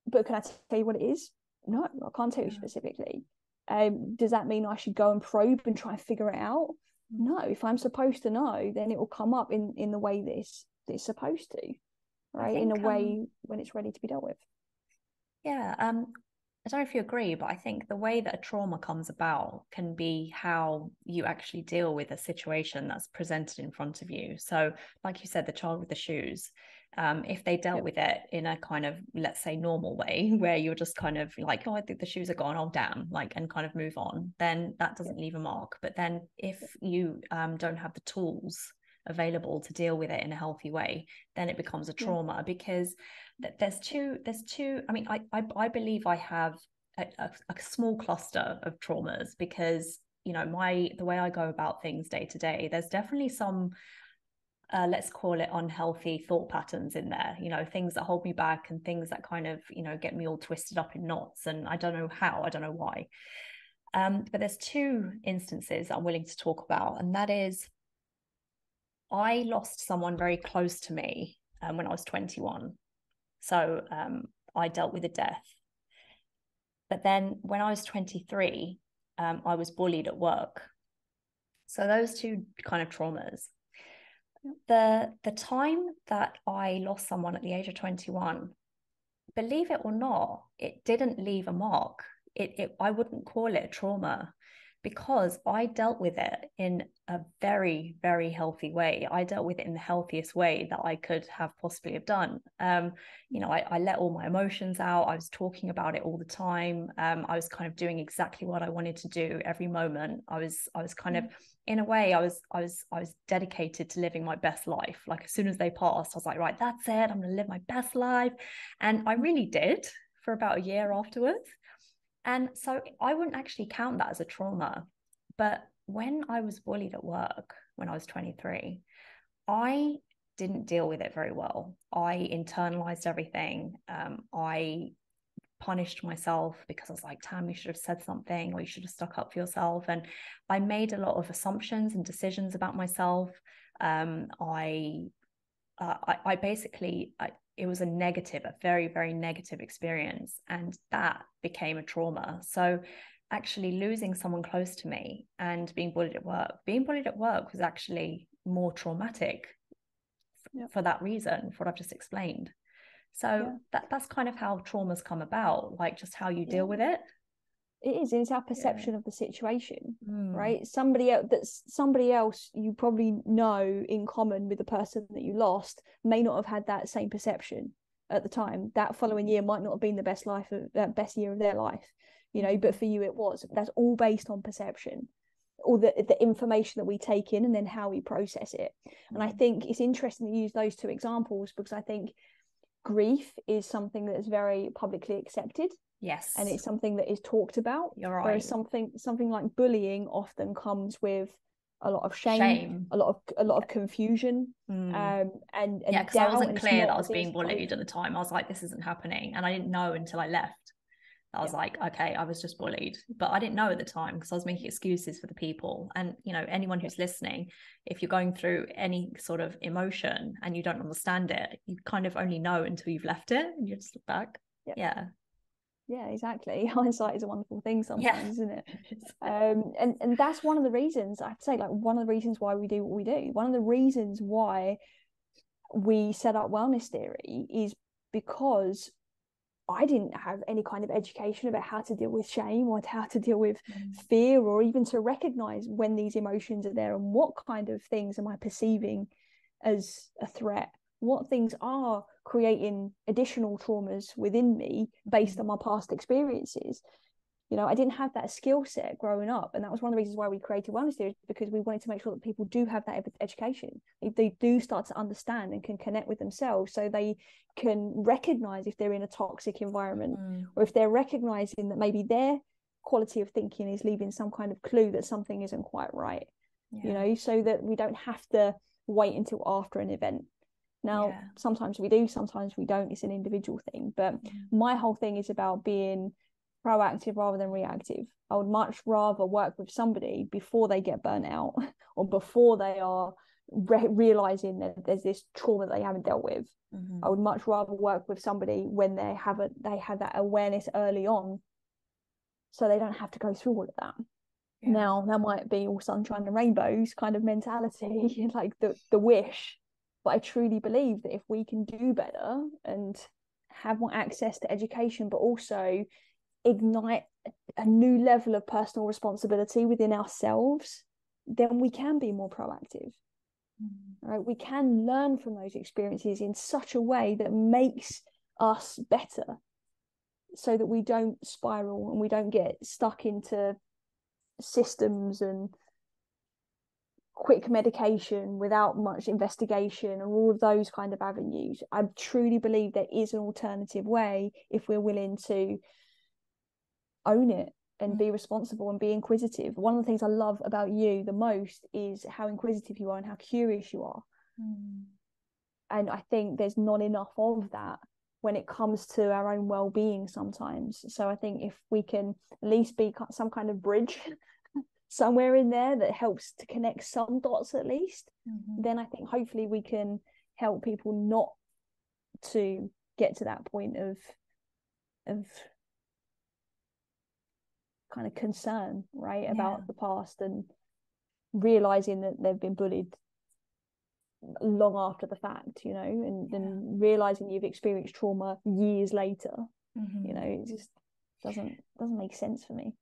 But can I tell you what it is? No, I can't tell you specifically. Does that mean I should go and probe and try and figure it out? No. If I'm supposed to know, then it will come up in the way that it's supposed to, right? In a way when it's ready to be dealt with. I don't know if you agree, but I think the way that a trauma comes about can be how you actually deal with a situation that's presented in front of you. So, like you said, the child with the shoes, if they dealt with it in a kind of, let's say, normal way, where you're just kind of like, oh, I think the shoes are gone, oh, damn, like, and kind of move on, then that doesn't leave a mark. But then if you don't have the tools available to deal with it in a healthy way, then it becomes a trauma, because there's two. I mean, I believe I have a small cluster of traumas, because the way I go about things day to day, there's definitely some let's call it unhealthy thought patterns in there, things that hold me back, and things that kind of get me all twisted up in knots, and I don't know how, I don't know why. But there's two instances I'm willing to talk about, and that is, I lost someone very close to me when I was 21. So I dealt with a death. But then when I was 23, I was bullied at work. So those two kind of traumas. The time that I lost someone at the age of 21, believe it or not, it didn't leave a mark. I wouldn't call it a trauma, because I dealt with it in a very, very healthy way. I dealt with it in the healthiest way that I could have possibly have done. I let all my emotions out. I was talking about it all the time. I was kind of doing exactly what I wanted to do every moment. I was kind of, in a way, I was dedicated to living my best life. Like, as soon as they passed, I was like, right, that's it. I'm going to live my best life. And I really did for about a year afterwards. And so I wouldn't actually count that as a trauma. But when I was bullied at work when I was 23, I didn't deal with it very well. I internalized everything. I punished myself, because I was like, Tam, you should have said something, or you should have stuck up for yourself. And I made a lot of assumptions and decisions about myself. I basically, it was a very, very negative experience, and that became a trauma. So actually losing someone close to me and being bullied at work was actually more traumatic for that reason, for what I've just explained. So that's kind of how traumas come about, like just how you deal with it. It is. It's our perception of the situation, right? Somebody else you probably know in common with the person that you lost may not have had that same perception at the time. That following year might not have been the best year of their life, but for you it was. That's all based on perception, or the information that we take in, and then how we process it. And I think it's interesting to use those two examples, because I think grief is something that is very publicly accepted. Yes. And it's something that is talked about. You're right. Whereas something like bullying often comes with a lot of shame. A lot of confusion. And because I wasn't clear that I was being bullied at the time. I was like, this isn't happening. And I didn't know until I left. I was like, okay, I was just bullied. But I didn't know at the time, because I was making excuses for the people. And, anyone who's listening, if you're going through any sort of emotion and you don't understand it, you kind of only know until you've left it, and you just look back. Yeah, exactly. Hindsight is a wonderful thing sometimes, isn't it? And that's one of the reasons, I'd say, like, one of the reasons why we do what we do. One of the reasons why we set up Wellness Theory is because I didn't have any kind of education about how to deal with shame, or how to deal with fear, or even to recognize when these emotions are there, and what kind of things am I perceiving as a threat. What things are creating additional traumas within me based on my past experiences. I didn't have that skill set growing up, and that was one of the reasons why we created Wellness Theory, because we wanted to make sure that people do have that education. They do start to understand and can connect with themselves, so they can recognize if they're in a toxic environment, or if they're recognizing that maybe their quality of thinking is leaving some kind of clue that something isn't quite right. So that we don't have to wait until after an event. Now, sometimes we do, sometimes we don't. It's an individual thing. But my whole thing is about being proactive rather than reactive. I would much rather work with somebody before they get burnt out, or before they are realizing that there's this trauma that they haven't dealt with. I would much rather work with somebody when they have that awareness early on, so they don't have to go through all of that. Now, that might be all sunshine and rainbows kind of mentality, like the wish. But I truly believe that if we can do better and have more access to education, but also ignite a new level of personal responsibility within ourselves, then we can be more proactive. Right? We can learn from those experiences in such a way that makes us better, so that we don't spiral and we don't get stuck into systems and quick medication without much investigation and all of those kind of avenues. I truly believe there is an alternative way if we're willing to own it and be responsible and be inquisitive. One of the things I love about you the most is how inquisitive you are and how curious you are. And I think there's not enough of that when it comes to our own well-being sometimes. So I think if we can at least be some kind of bridge somewhere in there that helps to connect some dots at least, then I think hopefully we can help people not to get to that point of kind of concern, right, about the past, and realizing that they've been bullied long after the fact, you know, and then realizing you've experienced trauma years later. You know, it just doesn't make sense for me.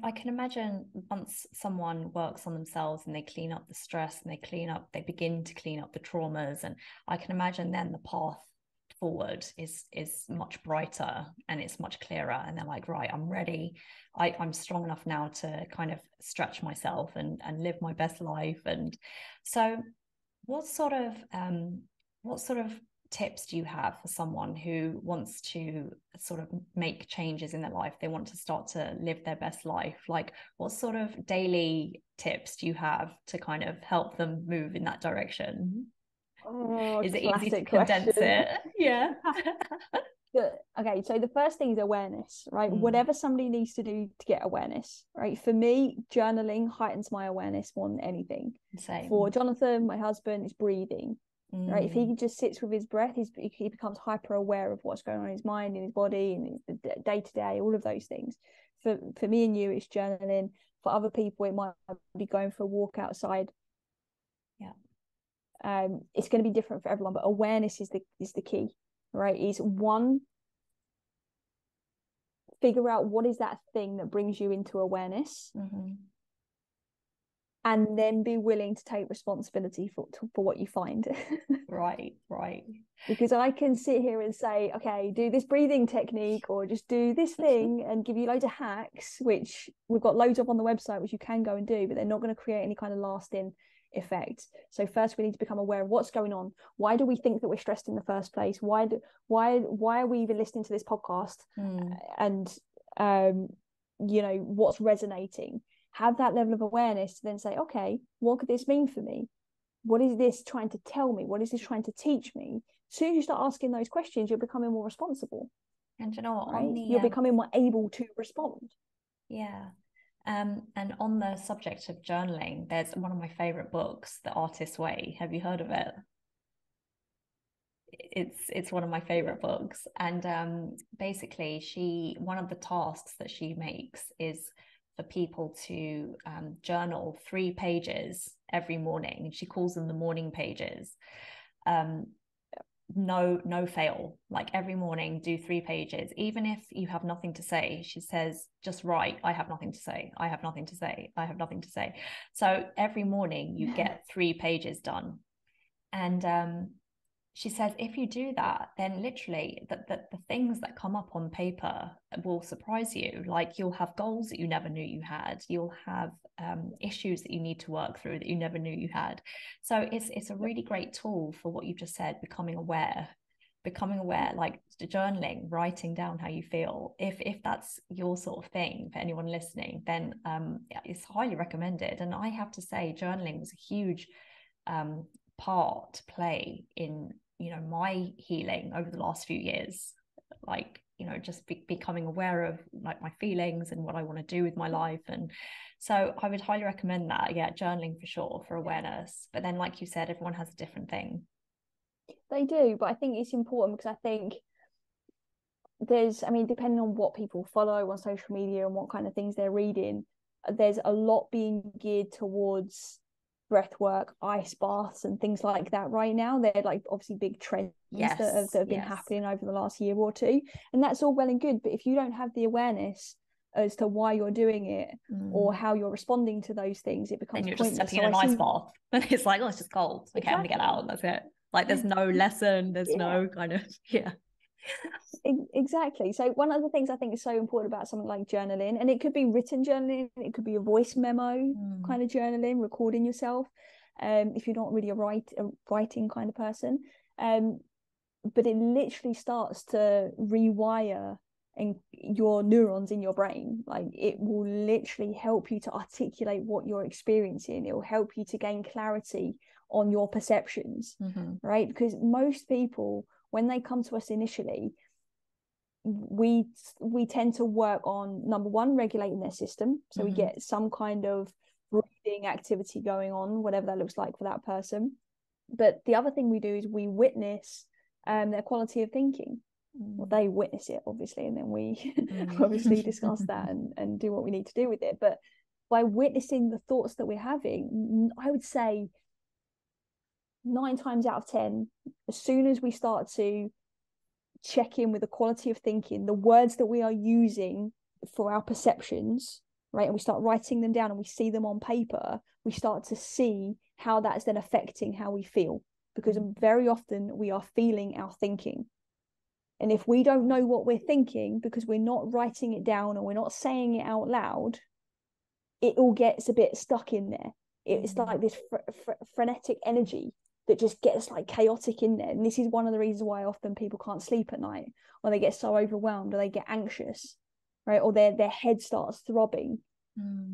I can imagine once someone works on themselves and they clean up the stress and they begin to clean up the traumas, and I can imagine then the path forward is much brighter and it's much clearer, and they're like, right, I'm ready, I'm strong enough now to kind of stretch myself and live my best life. And so what sort of tips do you have for someone who wants to sort of make changes in their life? They want to start to live their best life. Like, what sort of daily tips do you have to kind of help them move in that direction? Oh, is it easy to question. condense it? Yeah. Okay, so the first thing is awareness, right? Whatever somebody needs to do to get awareness, right? For me, journaling heightens my awareness more than anything. Same. For Jonathan, my husband, it's breathing. Right, if he just sits with his breath, he becomes hyper aware of what's going on in his mind, in his body, and the day to day, all of those things. For me and you, it's journaling. For other people, it might be going for a walk outside. It's going to be different for everyone, but awareness is the key, right? Is one, figure out what is that thing that brings you into awareness, and then be willing to take responsibility for what you find. Right. Because I can sit here and say, okay, do this breathing technique or just do this thing and give you loads of hacks, which we've got loads of on the website, which you can go and do, but they're not going to create any kind of lasting effect. So first we need to become aware of what's going on. Why do we think that we're stressed in the first place? Why are we even listening to this podcast? And you know, what's resonating? Have that level of awareness to then say, okay, what could this mean for me? What is this trying to tell me? What is this trying to teach me? As soon as you start asking those questions, you're becoming more responsible. And you know what, right? You're becoming more able to respond. And on the subject of journaling, there's one of my favorite books, The Artist's Way. Have you heard of it? It's one of my favorite books. And basically one of the tasks that she makes is for people to journal 3 pages every morning, and she calls them the morning pages. No fail, like every morning do 3 pages, even if you have nothing to say. She says, just write, I have nothing to say, I have nothing to say, I have nothing to say. So every morning you get 3 pages done. And she says, if you do that, then literally the things that come up on paper will surprise you. Like, you'll have goals that you never knew you had. You'll have issues that you need to work through that you never knew you had. So it's a really great tool for what you just said, becoming aware, like journaling, writing down how you feel. If that's your sort of thing, for anyone listening, then it's highly recommended. And I have to say, journaling was a huge part to play in, you know, my healing over the last few years. Like, you know, just becoming aware of like my feelings and what I want to do with my life. And so I would highly recommend that. Journaling for sure, for awareness. But then, like you said, everyone has a different thing. They do, but I think it's important because I think depending on what people follow on social media and what kind of things they're reading, there's a lot being geared towards breath work, ice baths and things like that right now. They're like obviously big trends that have been happening over the last year or two, and that's all well and good, but if you don't have the awareness as to why you're doing it or how you're responding to those things, it becomes you're pointless. just stepping in an ice bath and it's like, oh, it's just cold, okay, exactly. I'm gonna get out, that's it. Like there's no lesson, there's no kind of exactly. So one of the things I think is so important about something like journaling, and it could be written journaling, it could be a voice memo kind of journaling, recording yourself, if you're not really a writing kind of person, but it literally starts to rewire and your neurons in your brain. Like it will literally help you to articulate what you're experiencing. It will help you to gain clarity on your perceptions, right? Because most people, when they come to us initially, we tend to work on, number one, regulating their system, so we get some kind of breathing activity going on, whatever that looks like for that person. But the other thing we do is we witness their quality of thinking. Well, they witness it obviously, and then we obviously discuss that and do what we need to do with it. But by witnessing the thoughts that we're having, I would say 9 times out of 10, as soon as we start to check in with the quality of thinking, the words that we are using for our perceptions, right, and we start writing them down and we see them on paper, we start to see how that's then affecting how we feel, because very often we are feeling our thinking. And if we don't know what we're thinking because we're not writing it down or we're not saying it out loud, it all gets a bit stuck in there. It's like this frenetic energy that just gets like chaotic in there. And this is one of the reasons why often people can't sleep at night, or they get so overwhelmed, or they get anxious, right? Or their head starts throbbing,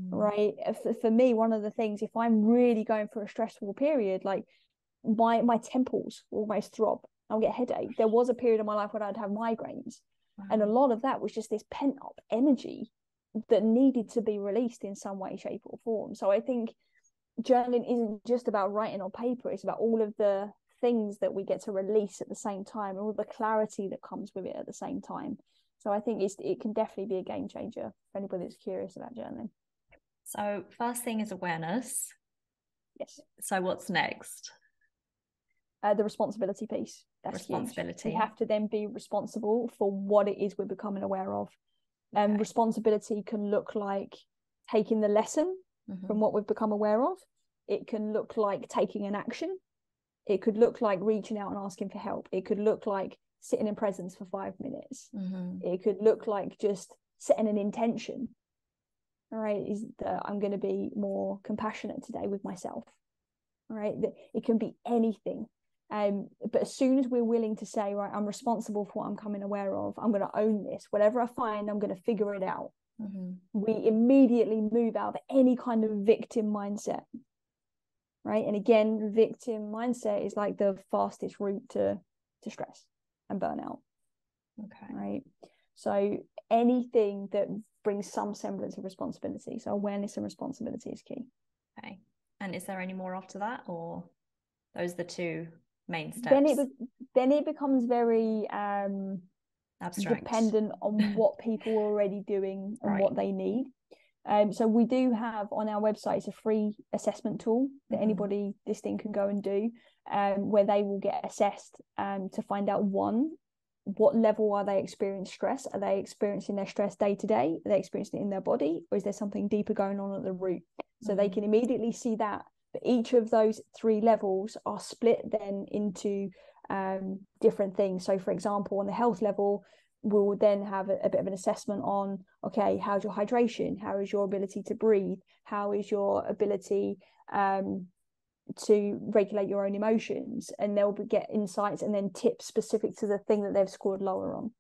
right? For me, one of the things, if I'm really going through a stressful period, like my temples almost throb. I'll get a headache. There was a period of my life when I'd have migraines. And a lot of that was just this pent up energy that needed to be released in some way, shape or form. So I think journaling isn't just about writing on paper. It's about all of the things that we get to release at the same time, and all the clarity that comes with it at the same time. So I think it can definitely be a game changer for anybody that's curious about journaling. So first thing is awareness. Yes. So what's next? The responsibility piece. That's responsibility. Huge. We have to then be responsible for what it is we're becoming aware of. Responsibility can look like taking the lesson from what we've become aware of. It can look like taking an action. It could look like reaching out and asking for help. It could look like sitting in presence for 5 minutes. It could look like just setting an intention. All right, is that I'm going to be more compassionate today with myself. All right, it can be anything. But as soon as we're willing to say, right, I'm responsible for what I'm coming aware of, I'm going to own this, whatever I find, I'm going to figure it out, we immediately move out of any kind of victim mindset, right? And again, victim mindset is like the fastest route to stress and burnout. Right, so anything that brings some semblance of responsibility, so awareness and responsibility is key. And is there any more after that, or those are the two main steps? Then it becomes very abstract, dependent on what people are already doing and what they need. So we do have on our website, it's a free assessment tool that anybody listening can go and do, where they will get assessed to find out, one, what level are they experiencing stress? Are they experiencing their stress day to day? Are they experiencing it in their body, or is there something deeper going on at the root? So they can immediately see that. But each of those 3 levels are split then into different things. So for example, on the health level, we'll then have a bit of an assessment on, okay, how's your hydration? How is your ability to breathe? How is your ability to regulate your own emotions? And they'll get insights and then tips specific to the thing that they've scored lower on.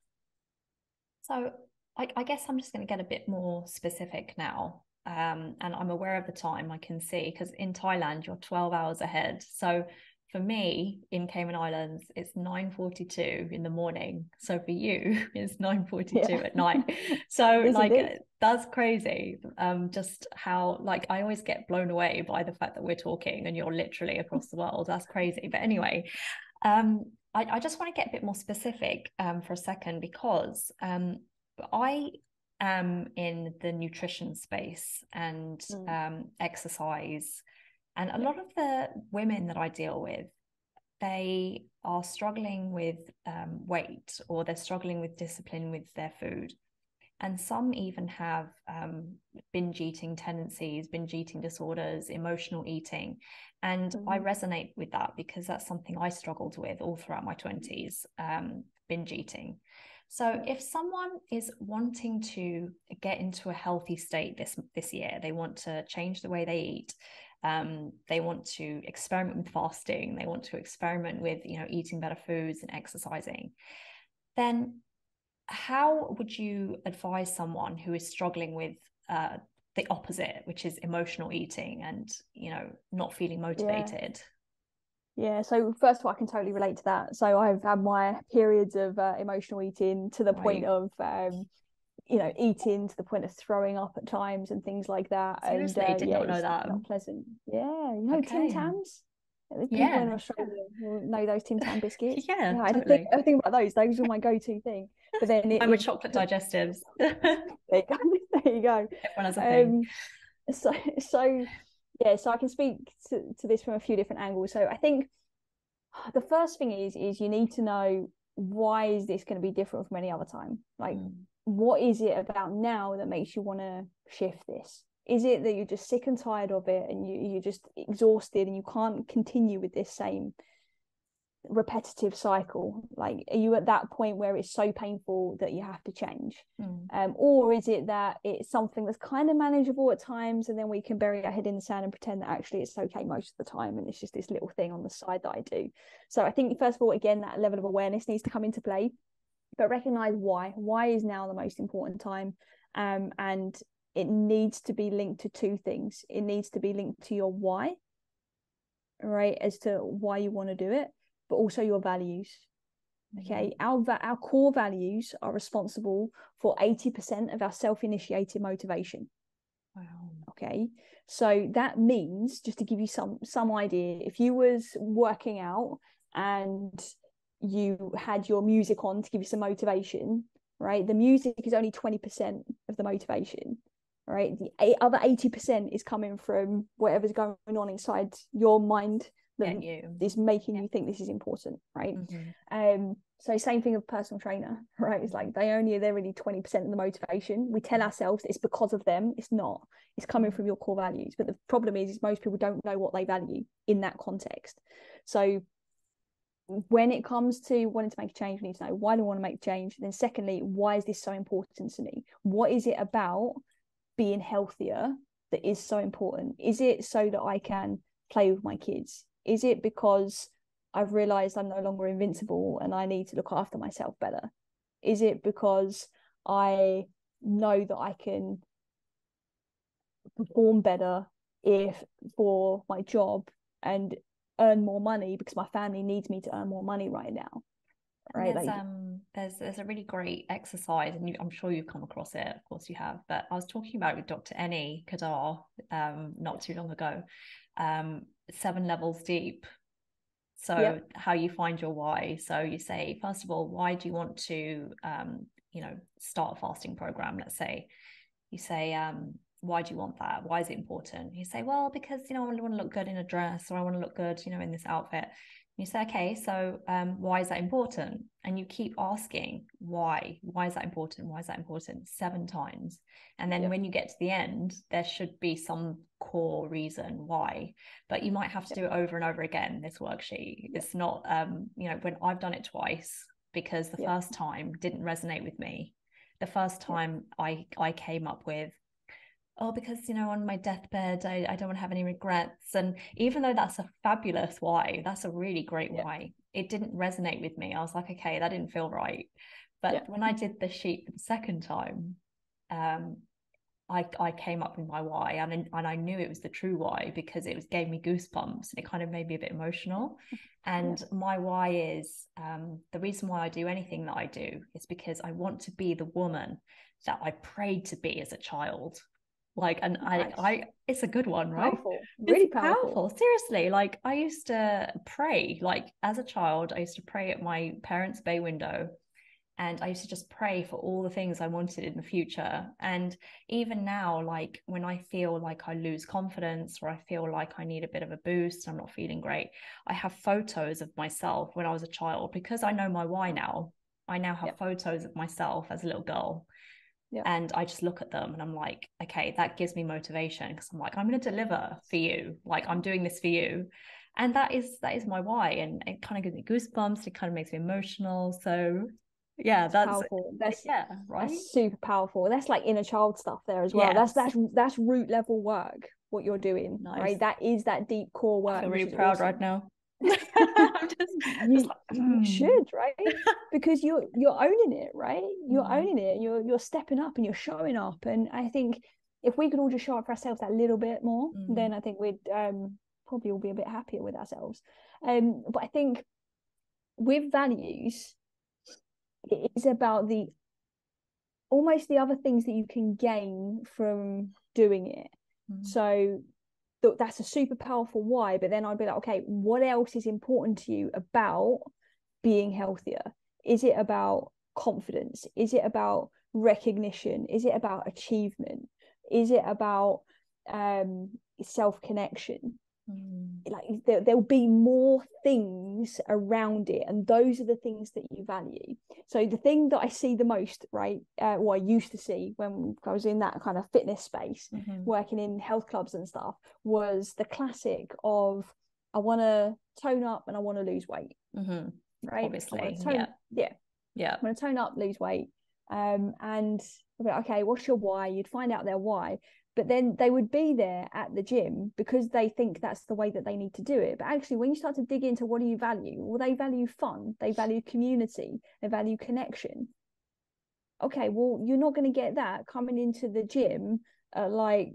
So I guess I'm just going to get a bit more specific now. And I'm aware of the time, I can see, because in Thailand, you're 12 hours ahead. So for me, in Cayman Islands, it's 9:42 in the morning. So for you, it's 9:42 at night. So that's crazy. Just how, like, I always get blown away by the fact that we're talking and you're literally across the world. That's crazy. But anyway, I just want to get a bit more specific for a second, because I am in the nutrition space and exercise And a lot of the women that I deal with, they are struggling with weight, or they're struggling with discipline with their food. And some even have binge eating tendencies, binge eating disorders, emotional eating. And I resonate with that because that's something I struggled with all throughout my 20s, binge eating. So if someone is wanting to get into a healthy state this year, they want to change the way they eat, they want to experiment with fasting, they want to experiment with, eating better foods and exercising, then how would you advise someone who is struggling with the opposite, which is emotional eating and, not feeling motivated? Yeah, so first of all, I can totally relate to that. So I've had my periods of emotional eating to the point of, eating to the point of throwing up at times and things like that. Seriously, And did not know that. not pleasant. Yeah, Tim Okay. Tams? People Yeah. in Australia will know those Tim Tam biscuits. Yeah, I totally. think about those. Those were my go-to thing. But then I'm a chocolate digestives. there you go. There you go. Everyone has a thing. So yeah, so I can speak to this from a few different angles. So I think the first thing is you need to know, why is this going to be different from any other time? Like, what is it about now that makes you want to shift this? Is it that you're just sick and tired of it, and you're just exhausted and you can't continue with this same repetitive cycle? Like, are you at that point where it's so painful that you have to change? Or is it that it's something that's kind of manageable at times, and then we can bury our head in the sand and pretend that actually it's okay most of the time, and it's just this little thing on the side that I do? So I think, first of all, again, that level of awareness needs to come into play, but recognize why is now the most important time. And it needs to be linked to two things. It needs to be linked to your why, right, as to why you want to do it, but also your values. Okay, our core values are responsible for 80% of our self-initiated motivation. Wow. Okay, so that means, just to give you some idea, if you was working out and you had your music on to give you some motivation, right, the music is only 20% of the motivation, right? The other 80% is coming from whatever's going on inside your mind that is making you think this is important, right? So same thing with personal trainer, right? It's like they're really 20% of the motivation. We tell ourselves it's because of them. It's not. It's coming from your core values. But the problem is most people don't know what they value in that context. So when it comes to wanting to make a change, we need to know, why do I want to make a change? And then secondly, why is this so important to me? What is it about being healthier that is so important? Is it so that I can play with my kids? Is it because I've realized I'm no longer invincible and I need to look after myself better? Is it because I know that I can perform better for my job and earn more money because my family needs me to earn more money right now? Right? There's a really great exercise, and I'm sure you've come across it. Of course you have, but I was talking about it with Dr. Eni Kadar not too long ago. 7 levels deep. So how you find your why. So you say, first of all, why do you want to start a fasting program? Let's say you say, why do you want that? Why is it important? You say, well, because I want to look good in a dress, or I want to look good in this outfit. You say, okay, so why is that important? And you keep asking, why is that important? Why is that important? 7 times. And then when you get to the end, there should be some core reason why, but you might have to do it over and over again, this worksheet. It's not, when I've done it twice, because the first time didn't resonate with me. The first time I came up with, because on my deathbed I don't want to have any regrets, and even though that's a fabulous why, that's a really great why, it didn't resonate with me. I was like, okay, that didn't feel right. But when I did the sheet for the second time, I came up with my why, and I knew it was the true why, because it gave me goosebumps, and it kind of made me a bit emotional. And my why is, the reason why I do anything that I do is because I want to be the woman that I prayed to be as a child. Like, and nice. I it's a good one, right? Powerful. Really powerful. Seriously, like, I used to pray, like, as a child, I used to pray at my parents' bay window, And I used to just pray for all the things I wanted in the future. And even now, like when I feel like I lose confidence or I feel like I need a bit of a boost, I'm not feeling great, I have photos of myself when I was a child, because I know my why now. I now have photos of myself as a little girl. And I just look at them and I'm like, okay, that gives me motivation, because I'm like, I'm going to deliver for you. Like, I'm doing this for you. And that is my why. And it kind of gives me goosebumps. It kind of makes me emotional. So yeah, that's powerful. right. That's super powerful. That's like inner child stuff there as well. Yes. That's root level work, what you're doing. Nice. Right, that is that deep core work. I feel really proud right now. You should, right? Because you're owning it, right? You're owning it. You're stepping up and you're showing up. And I think if we could all just show up for ourselves that little bit more, then I think we'd probably all be a bit happier with ourselves. But I think with values, it's about the almost the other things that you can gain from doing it. So that's a super powerful why. But then I'd be like, okay, what else is important to you about being healthier? Is it about confidence? Is it about recognition? Is it about achievement? Is it about self-connection? Like there'll be more things around it, and those are the things that you value. So the thing that I see the most, right, what I used to see when I was in that kind of fitness space, working in health clubs and stuff, was the classic of, I want to tone up and I want to lose weight. Right, obviously. I want to tone up, lose weight, and okay, what's your why? You'd find out their why. But then they would be there at the gym because they think that's the way that they need to do it. But actually, when you start to dig into what do you value? Well, they value fun, they value community, they value connection. Okay, well, you're not going to get that coming into the gym at like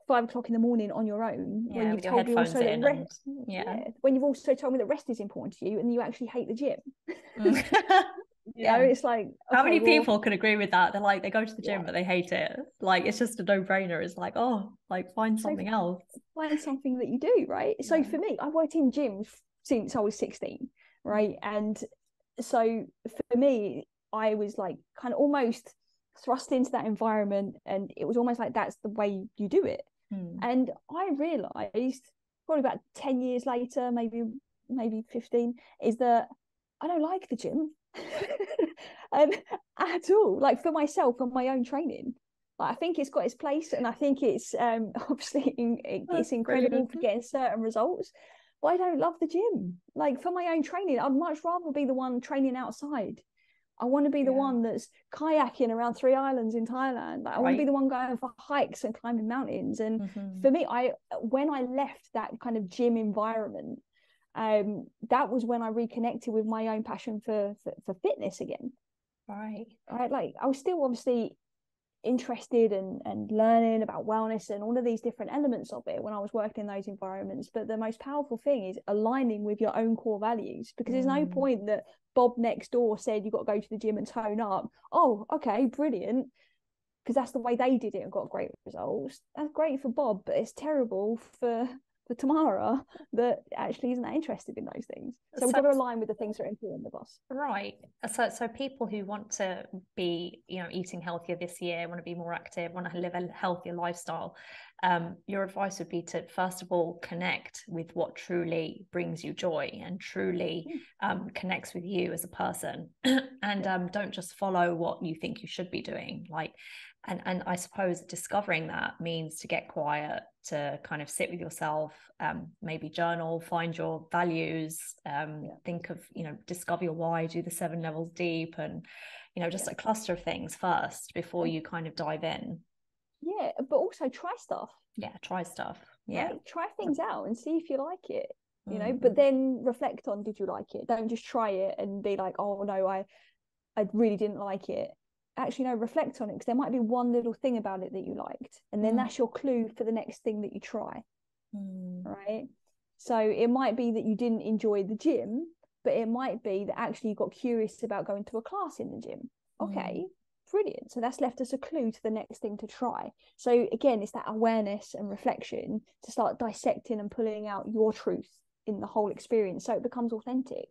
5 o'clock in the morning on your own, when you've told me also that rest, when you've also told me that rest is important to you and you actually hate the gym. You know, it's like, okay, how many people can agree with that? They're like, they go to the gym but they hate it. Like, it's just a no-brainer. It's like, oh, like, find something else. Find something that you do, right? So for me, I worked in gyms since I was 16, right? And so for me, I was like kind of almost thrust into that environment, and it was almost like that's the way you do it. And I realized probably about 10 years later, maybe 15, is that I don't like the gym at all, like for myself and my own training. Like, I think it's got its place, and I think it's obviously it's incredible for getting certain results, but I don't love the gym. Like, for my own training, I'd much rather be the one training outside. I want to be the one that's kayaking around 3 islands in Thailand. Like, I want to be the one going for hikes and climbing mountains. And for me, when I left that kind of gym environment, that was when I reconnected with my own passion for fitness again. Right. Like, I was still obviously interested and learning about wellness and all of these different elements of it when I was working in those environments. But the most powerful thing is aligning with your own core values, because there's no point that Bob next door said you've got to go to the gym and tone up. Oh, okay, brilliant, because that's the way they did it and got great results. That's great for Bob, but it's terrible for Tamara that actually isn't interested in those things. So we've got to align with the things that are important with us. Right. So people who want to be, eating healthier this year, want to be more active, want to live a healthier lifestyle, your advice would be to, first of all, connect with what truly brings you joy and truly connects with you as a person, and don't just follow what you think you should be doing. Like, and I suppose discovering that means to get quiet, to kind of sit with yourself, maybe journal, find your values, think of, discover your why, do the 7 levels deep, and, just a cluster of things first before you kind of dive in. Yeah, but also try stuff. Yeah, try stuff. Yeah. Right? Try things out and see if you like it, but then reflect on, did you like it? Don't just try it and be like, oh no, I really didn't like it. Actually, no, reflect on it, because there might be one little thing about it that you liked, and then that's your clue for the next thing that you try. Right? So it might be that you didn't enjoy the gym, but it might be that actually you got curious about going to a class in the gym. Okay, brilliant. So that's left us a clue to the next thing to try. So again, it's that awareness and reflection to start dissecting and pulling out your truth in the whole experience, so it becomes authentic.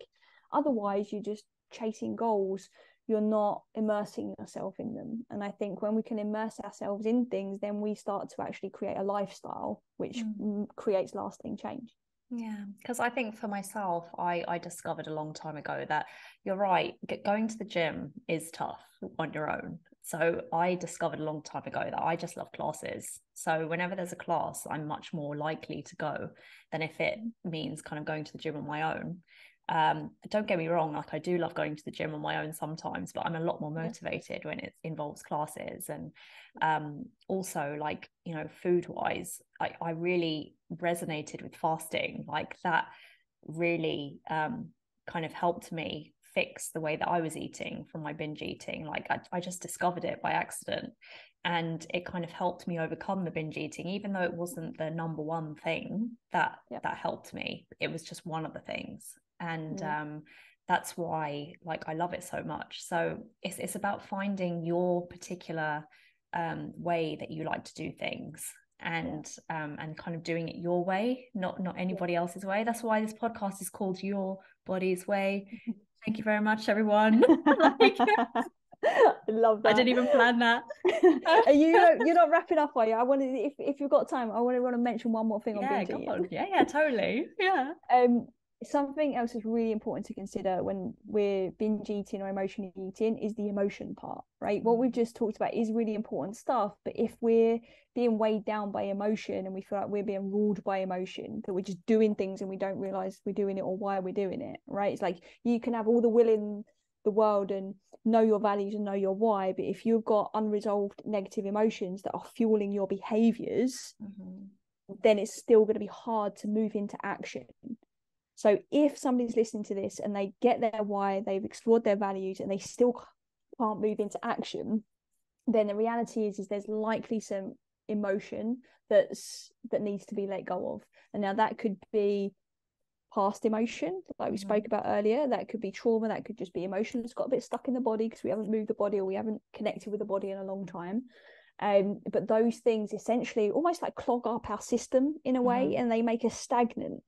Otherwise, you just chasing goals, you're not immersing yourself in them. And I think when we can immerse ourselves in things, then we start to actually create a lifestyle which creates lasting change. Yeah, because I think for myself, I discovered a long time ago that you're right, going to the gym is tough on your own. So I discovered a long time ago that I just love classes. So whenever there's a class, I'm much more likely to go than if it means kind of going to the gym on my own. Don't get me wrong, like I do love going to the gym on my own sometimes, but I'm a lot more motivated when it involves classes. And also, like, you know, food wise, I really resonated with fasting. Like that really kind of helped me fix the way that I was eating from my binge eating. Like I just discovered it by accident, and it kind of helped me overcome the binge eating, even though it wasn't the number one thing that helped me. It was just one of the things. And that's why, like, I love it so much. So it's about finding your particular way that you like to do things, and kind of doing it your way, not anybody else's way. That's why this podcast is called Your Body's Way. Thank you very much, everyone. I love that. I didn't even plan that. You're not wrapping up, are you? I wanted, if you've got time, I want to mention one more thing on binge eating. Yeah, totally. Yeah. Something else is really important to consider when we're binge eating or emotionally eating is the emotion part, right? What we've just talked about is really important stuff, but if we're being weighed down by emotion and we feel like we're being ruled by emotion, that we're just doing things and we don't realize we're doing it or why we're doing it, right? It's like you can have all the will in the world and know your values and know your why, but if you've got unresolved negative emotions that are fueling your behaviors, then it's still going to be hard to move into action. So if somebody's listening to this and they get their why, they've explored their values and they still can't move into action, then the reality is there's likely some emotion that needs to be let go of. And now that could be past emotion, like we spoke about earlier. That could be trauma. That could just be emotion that's got a bit stuck in the body because we haven't moved the body or we haven't connected with the body in a long time. But those things essentially almost like clog up our system in a way, and they make us stagnant.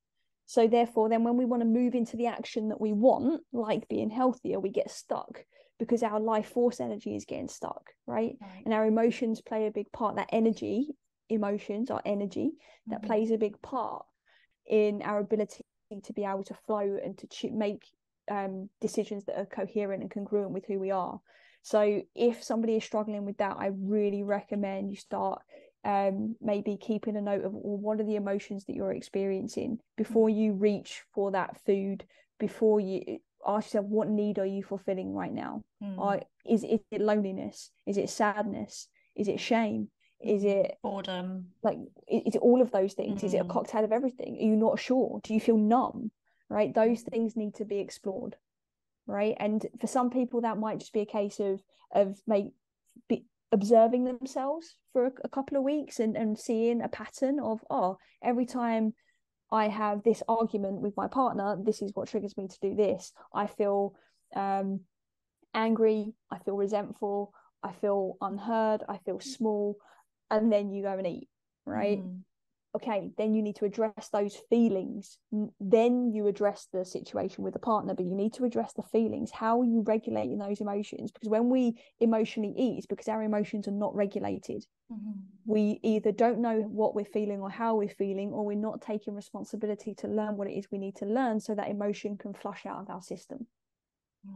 So therefore, then when we want to move into the action that we want, like being healthier, we get stuck because our life force energy is getting stuck, right? And our emotions play a big part. That energy, emotions are energy that plays a big part in our ability to be able to flow and to make decisions that are coherent and congruent with who we are. So if somebody is struggling with that, I really recommend you start maybe keeping a note of what are the emotions that you're experiencing before you reach for that food, before you ask yourself, what need are you fulfilling right now? Is it loneliness? Is it sadness? Is it shame? Is it boredom? Like, is it all of those things? Is it a cocktail of everything? Are you not sure? Do you feel numb? Right? Those things need to be explored, right? And for some people that might just be a case of observing themselves for a couple of weeks and seeing a pattern of, every time I have this argument with my partner, this is what triggers me to do this. I feel angry, I feel resentful, I feel unheard, I feel small, and then you go and eat, right? Okay, then you need to address those feelings. Then you address the situation with the partner, but you need to address the feelings. How are you regulating those emotions? Because when we emotionally eat, it's because our emotions are not regulated. We either don't know what we're feeling or how we're feeling, or we're not taking responsibility to learn what it is we need to learn so that emotion can flush out of our system.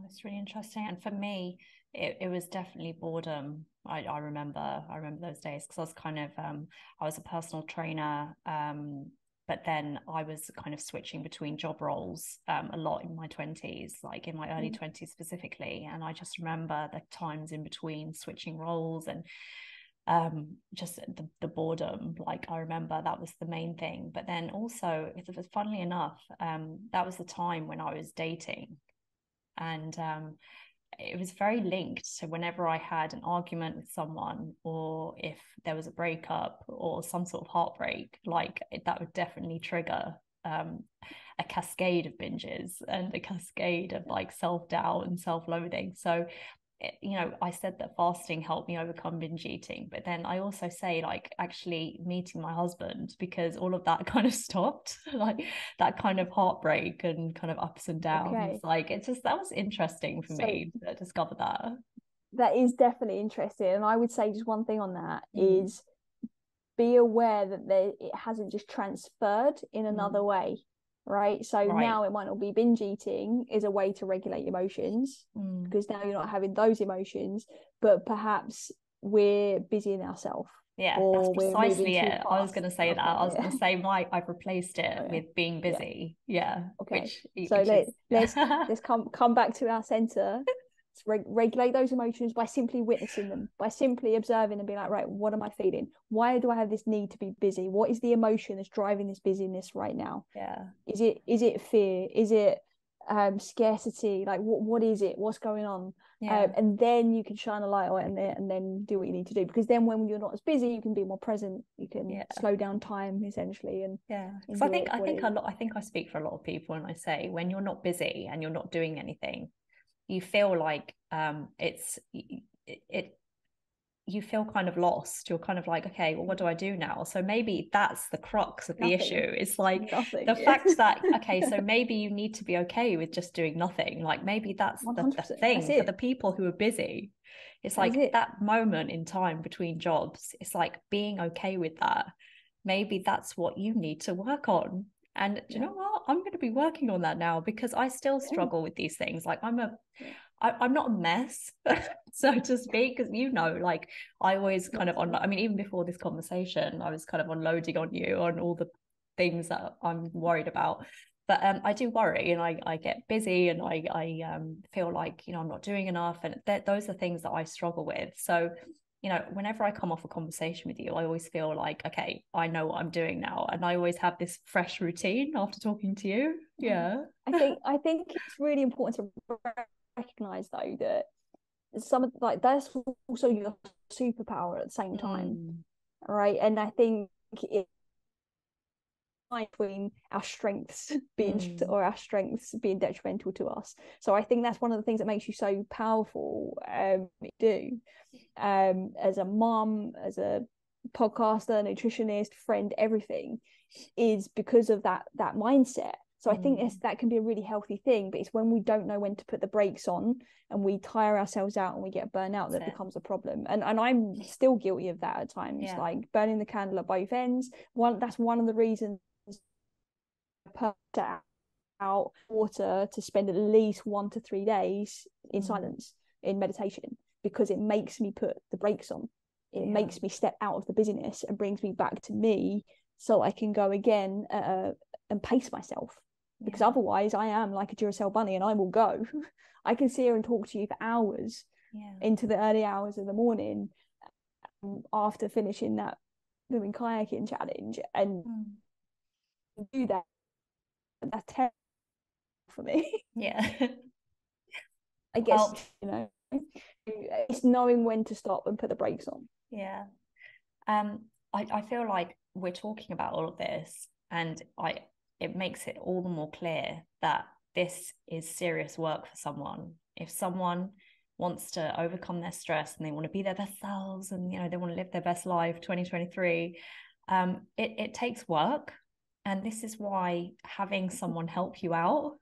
That's really interesting. And for me, it was definitely boredom. I remember those days because I was kind of I was a personal trainer, but then I was kind of switching between job roles a lot in my 20s, like in my early 20s specifically. And I just remember the times in between switching roles and just the boredom. Like I remember that was the main thing. But then also, funnily enough, that was the time when I was dating. And it was very linked to whenever I had an argument with someone, or if there was a breakup or some sort of heartbreak, like that would definitely trigger a cascade of binges and a cascade of like self-doubt and self-loathing. So I said that fasting helped me overcome binge eating, but then I also say like actually meeting my husband, because all of that kind of stopped, like that kind of heartbreak and kind of ups and downs. Okay. Like that was interesting for me to discover that. That is definitely interesting. And I would say just one thing on that is be aware that it hasn't just transferred in another way, right? So now it might not be binge eating is a way to regulate emotions, because now you're not having those emotions, but perhaps we're busying ourselves. Yeah, or that's we're moving precisely too it. I was fast. going to say that. I was going to say I've replaced it with being busy. Yeah. Okay. So which is let's come back to our center. Regulate those emotions by simply witnessing them, by simply observing and being like, right, what am I feeling? Why do I have this need to be busy? What is the emotion that's driving this busyness right now? Yeah. Is it fear? Is it scarcity? Like what is it? What's going on? Yeah. And then you can shine a light on it and then do what you need to do, because then when you're not as busy, you can be more present. You can slow down time essentially. And because I think I speak for a lot of people when I say when you're not busy and you're not doing anything, you feel like you feel kind of lost. You're kind of like, okay, well, what do I do now? So maybe that's the crux of the issue. It's like the fact that, okay, so maybe you need to be okay with just doing nothing. Like maybe that's the thing for the people who are busy. It's like that moment in time between jobs. It's like being okay with that. Maybe that's what you need to work on. And do you know what? I'm going to be working on that now, because I still struggle with these things. Like I'm not a mess, so to speak, because like I always kind of even before this conversation, I was kind of unloading on you on all the things that I'm worried about. But I do worry, and I get busy, and I feel like I'm not doing enough, and those are things that I struggle with. So whenever I come off a conversation with you, I always feel like, okay, I know what I'm doing now, and I always have this fresh routine after talking to you. Yeah, I think it's really important to recognize though that some of that's also your superpower at the same time, right? And I think it between our strengths being or our strengths being detrimental to us. So I think that's one of the things that makes you so powerful. As a mom, as a podcaster, nutritionist, friend, everything is because of that mindset. So I think that can be a really healthy thing, but it's when we don't know when to put the brakes on and we tire ourselves out and we get burnt out that becomes a problem. And I'm still guilty of that at times, like burning the candle at both ends. That's one of the reasons I put out water to spend at least 1 to 3 days in silence, in meditation, because it makes me put the brakes on. It makes me step out of the busyness and brings me back to me, so I can go again and pace myself. Because otherwise I am like a Duracell bunny and I will go. I can sit here and talk to you for hours into the early hours of the morning after finishing that swimming kayaking challenge and do that. That's terrible for me. I guess it's knowing when to stop and put the brakes on. I feel like we're talking about all of this, and it makes it all the more clear that this is serious work for someone. If someone wants to overcome their stress and they want to be their best selves and they want to live their best life 2023, it takes work. And this is why having someone help you out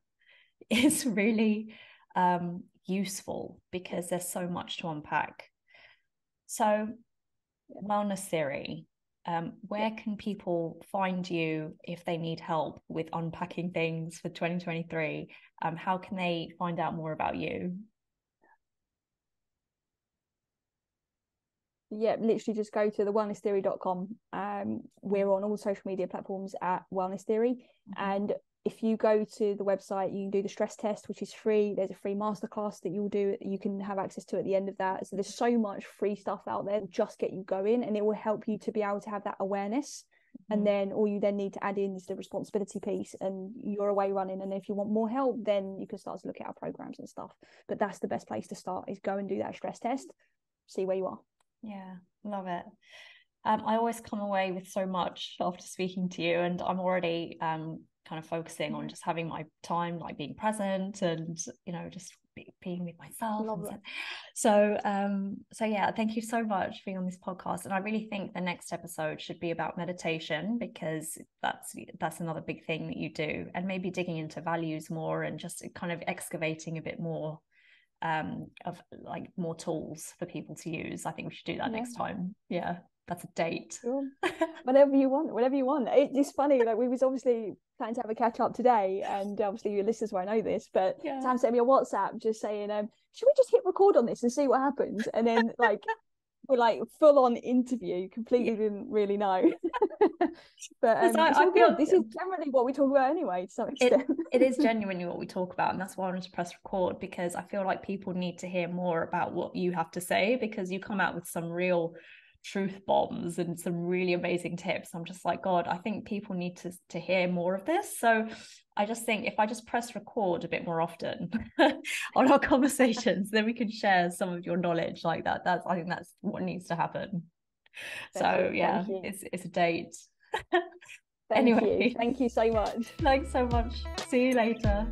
is really useful, because there's so much to unpack. So Wellness Theory, where can people find you if they need help with unpacking things for 2023? How can they find out more about you? Literally just go to thewellnesstheory.com. We're on all social media platforms at Wellness Theory. And if you go to the website, you can do the stress test, which is free. There's a free masterclass that you can have access to at the end of that. So there's so much free stuff out there, just get you going, and it will help you to be able to have that awareness. And then all you then need to add in is the responsibility piece, and you're away running. And if you want more help, then you can start to look at our programs and stuff. But that's the best place to start, is go and do that stress test, see where you are. Yeah, love it. I always come away with so much after speaking to you, and I'm already kind of focusing on just having my time, like being present and just being with myself. Love that. So yeah, thank you so much for being on this podcast. And I really think the next episode should be about meditation, because that's another big thing that you do, and maybe digging into values more and just kind of excavating a bit more of like more tools for people to use. I think we should do that next time. Yeah, that's a date. Sure. Whatever you want. It's funny, like we was obviously planning to have a catch up today, and obviously your listeners won't know this, but Sam sent me a WhatsApp just saying, should we just hit record on this and see what happens? And then like we're like full on interview, completely didn't really know. But I feel this is generally what we talk about anyway, to some extent. It is genuinely what we talk about, and that's why I wanted to press record, because I feel like people need to hear more about what you have to say, because you come out with some real truth bombs and some really amazing tips. I'm just like, God, I think people need to hear more of this. So I just think if I just press record a bit more often on our conversations, then we can share some of your knowledge like that. I think that's what needs to happen. It's a date. Thank you so much. Thanks so much. See you later.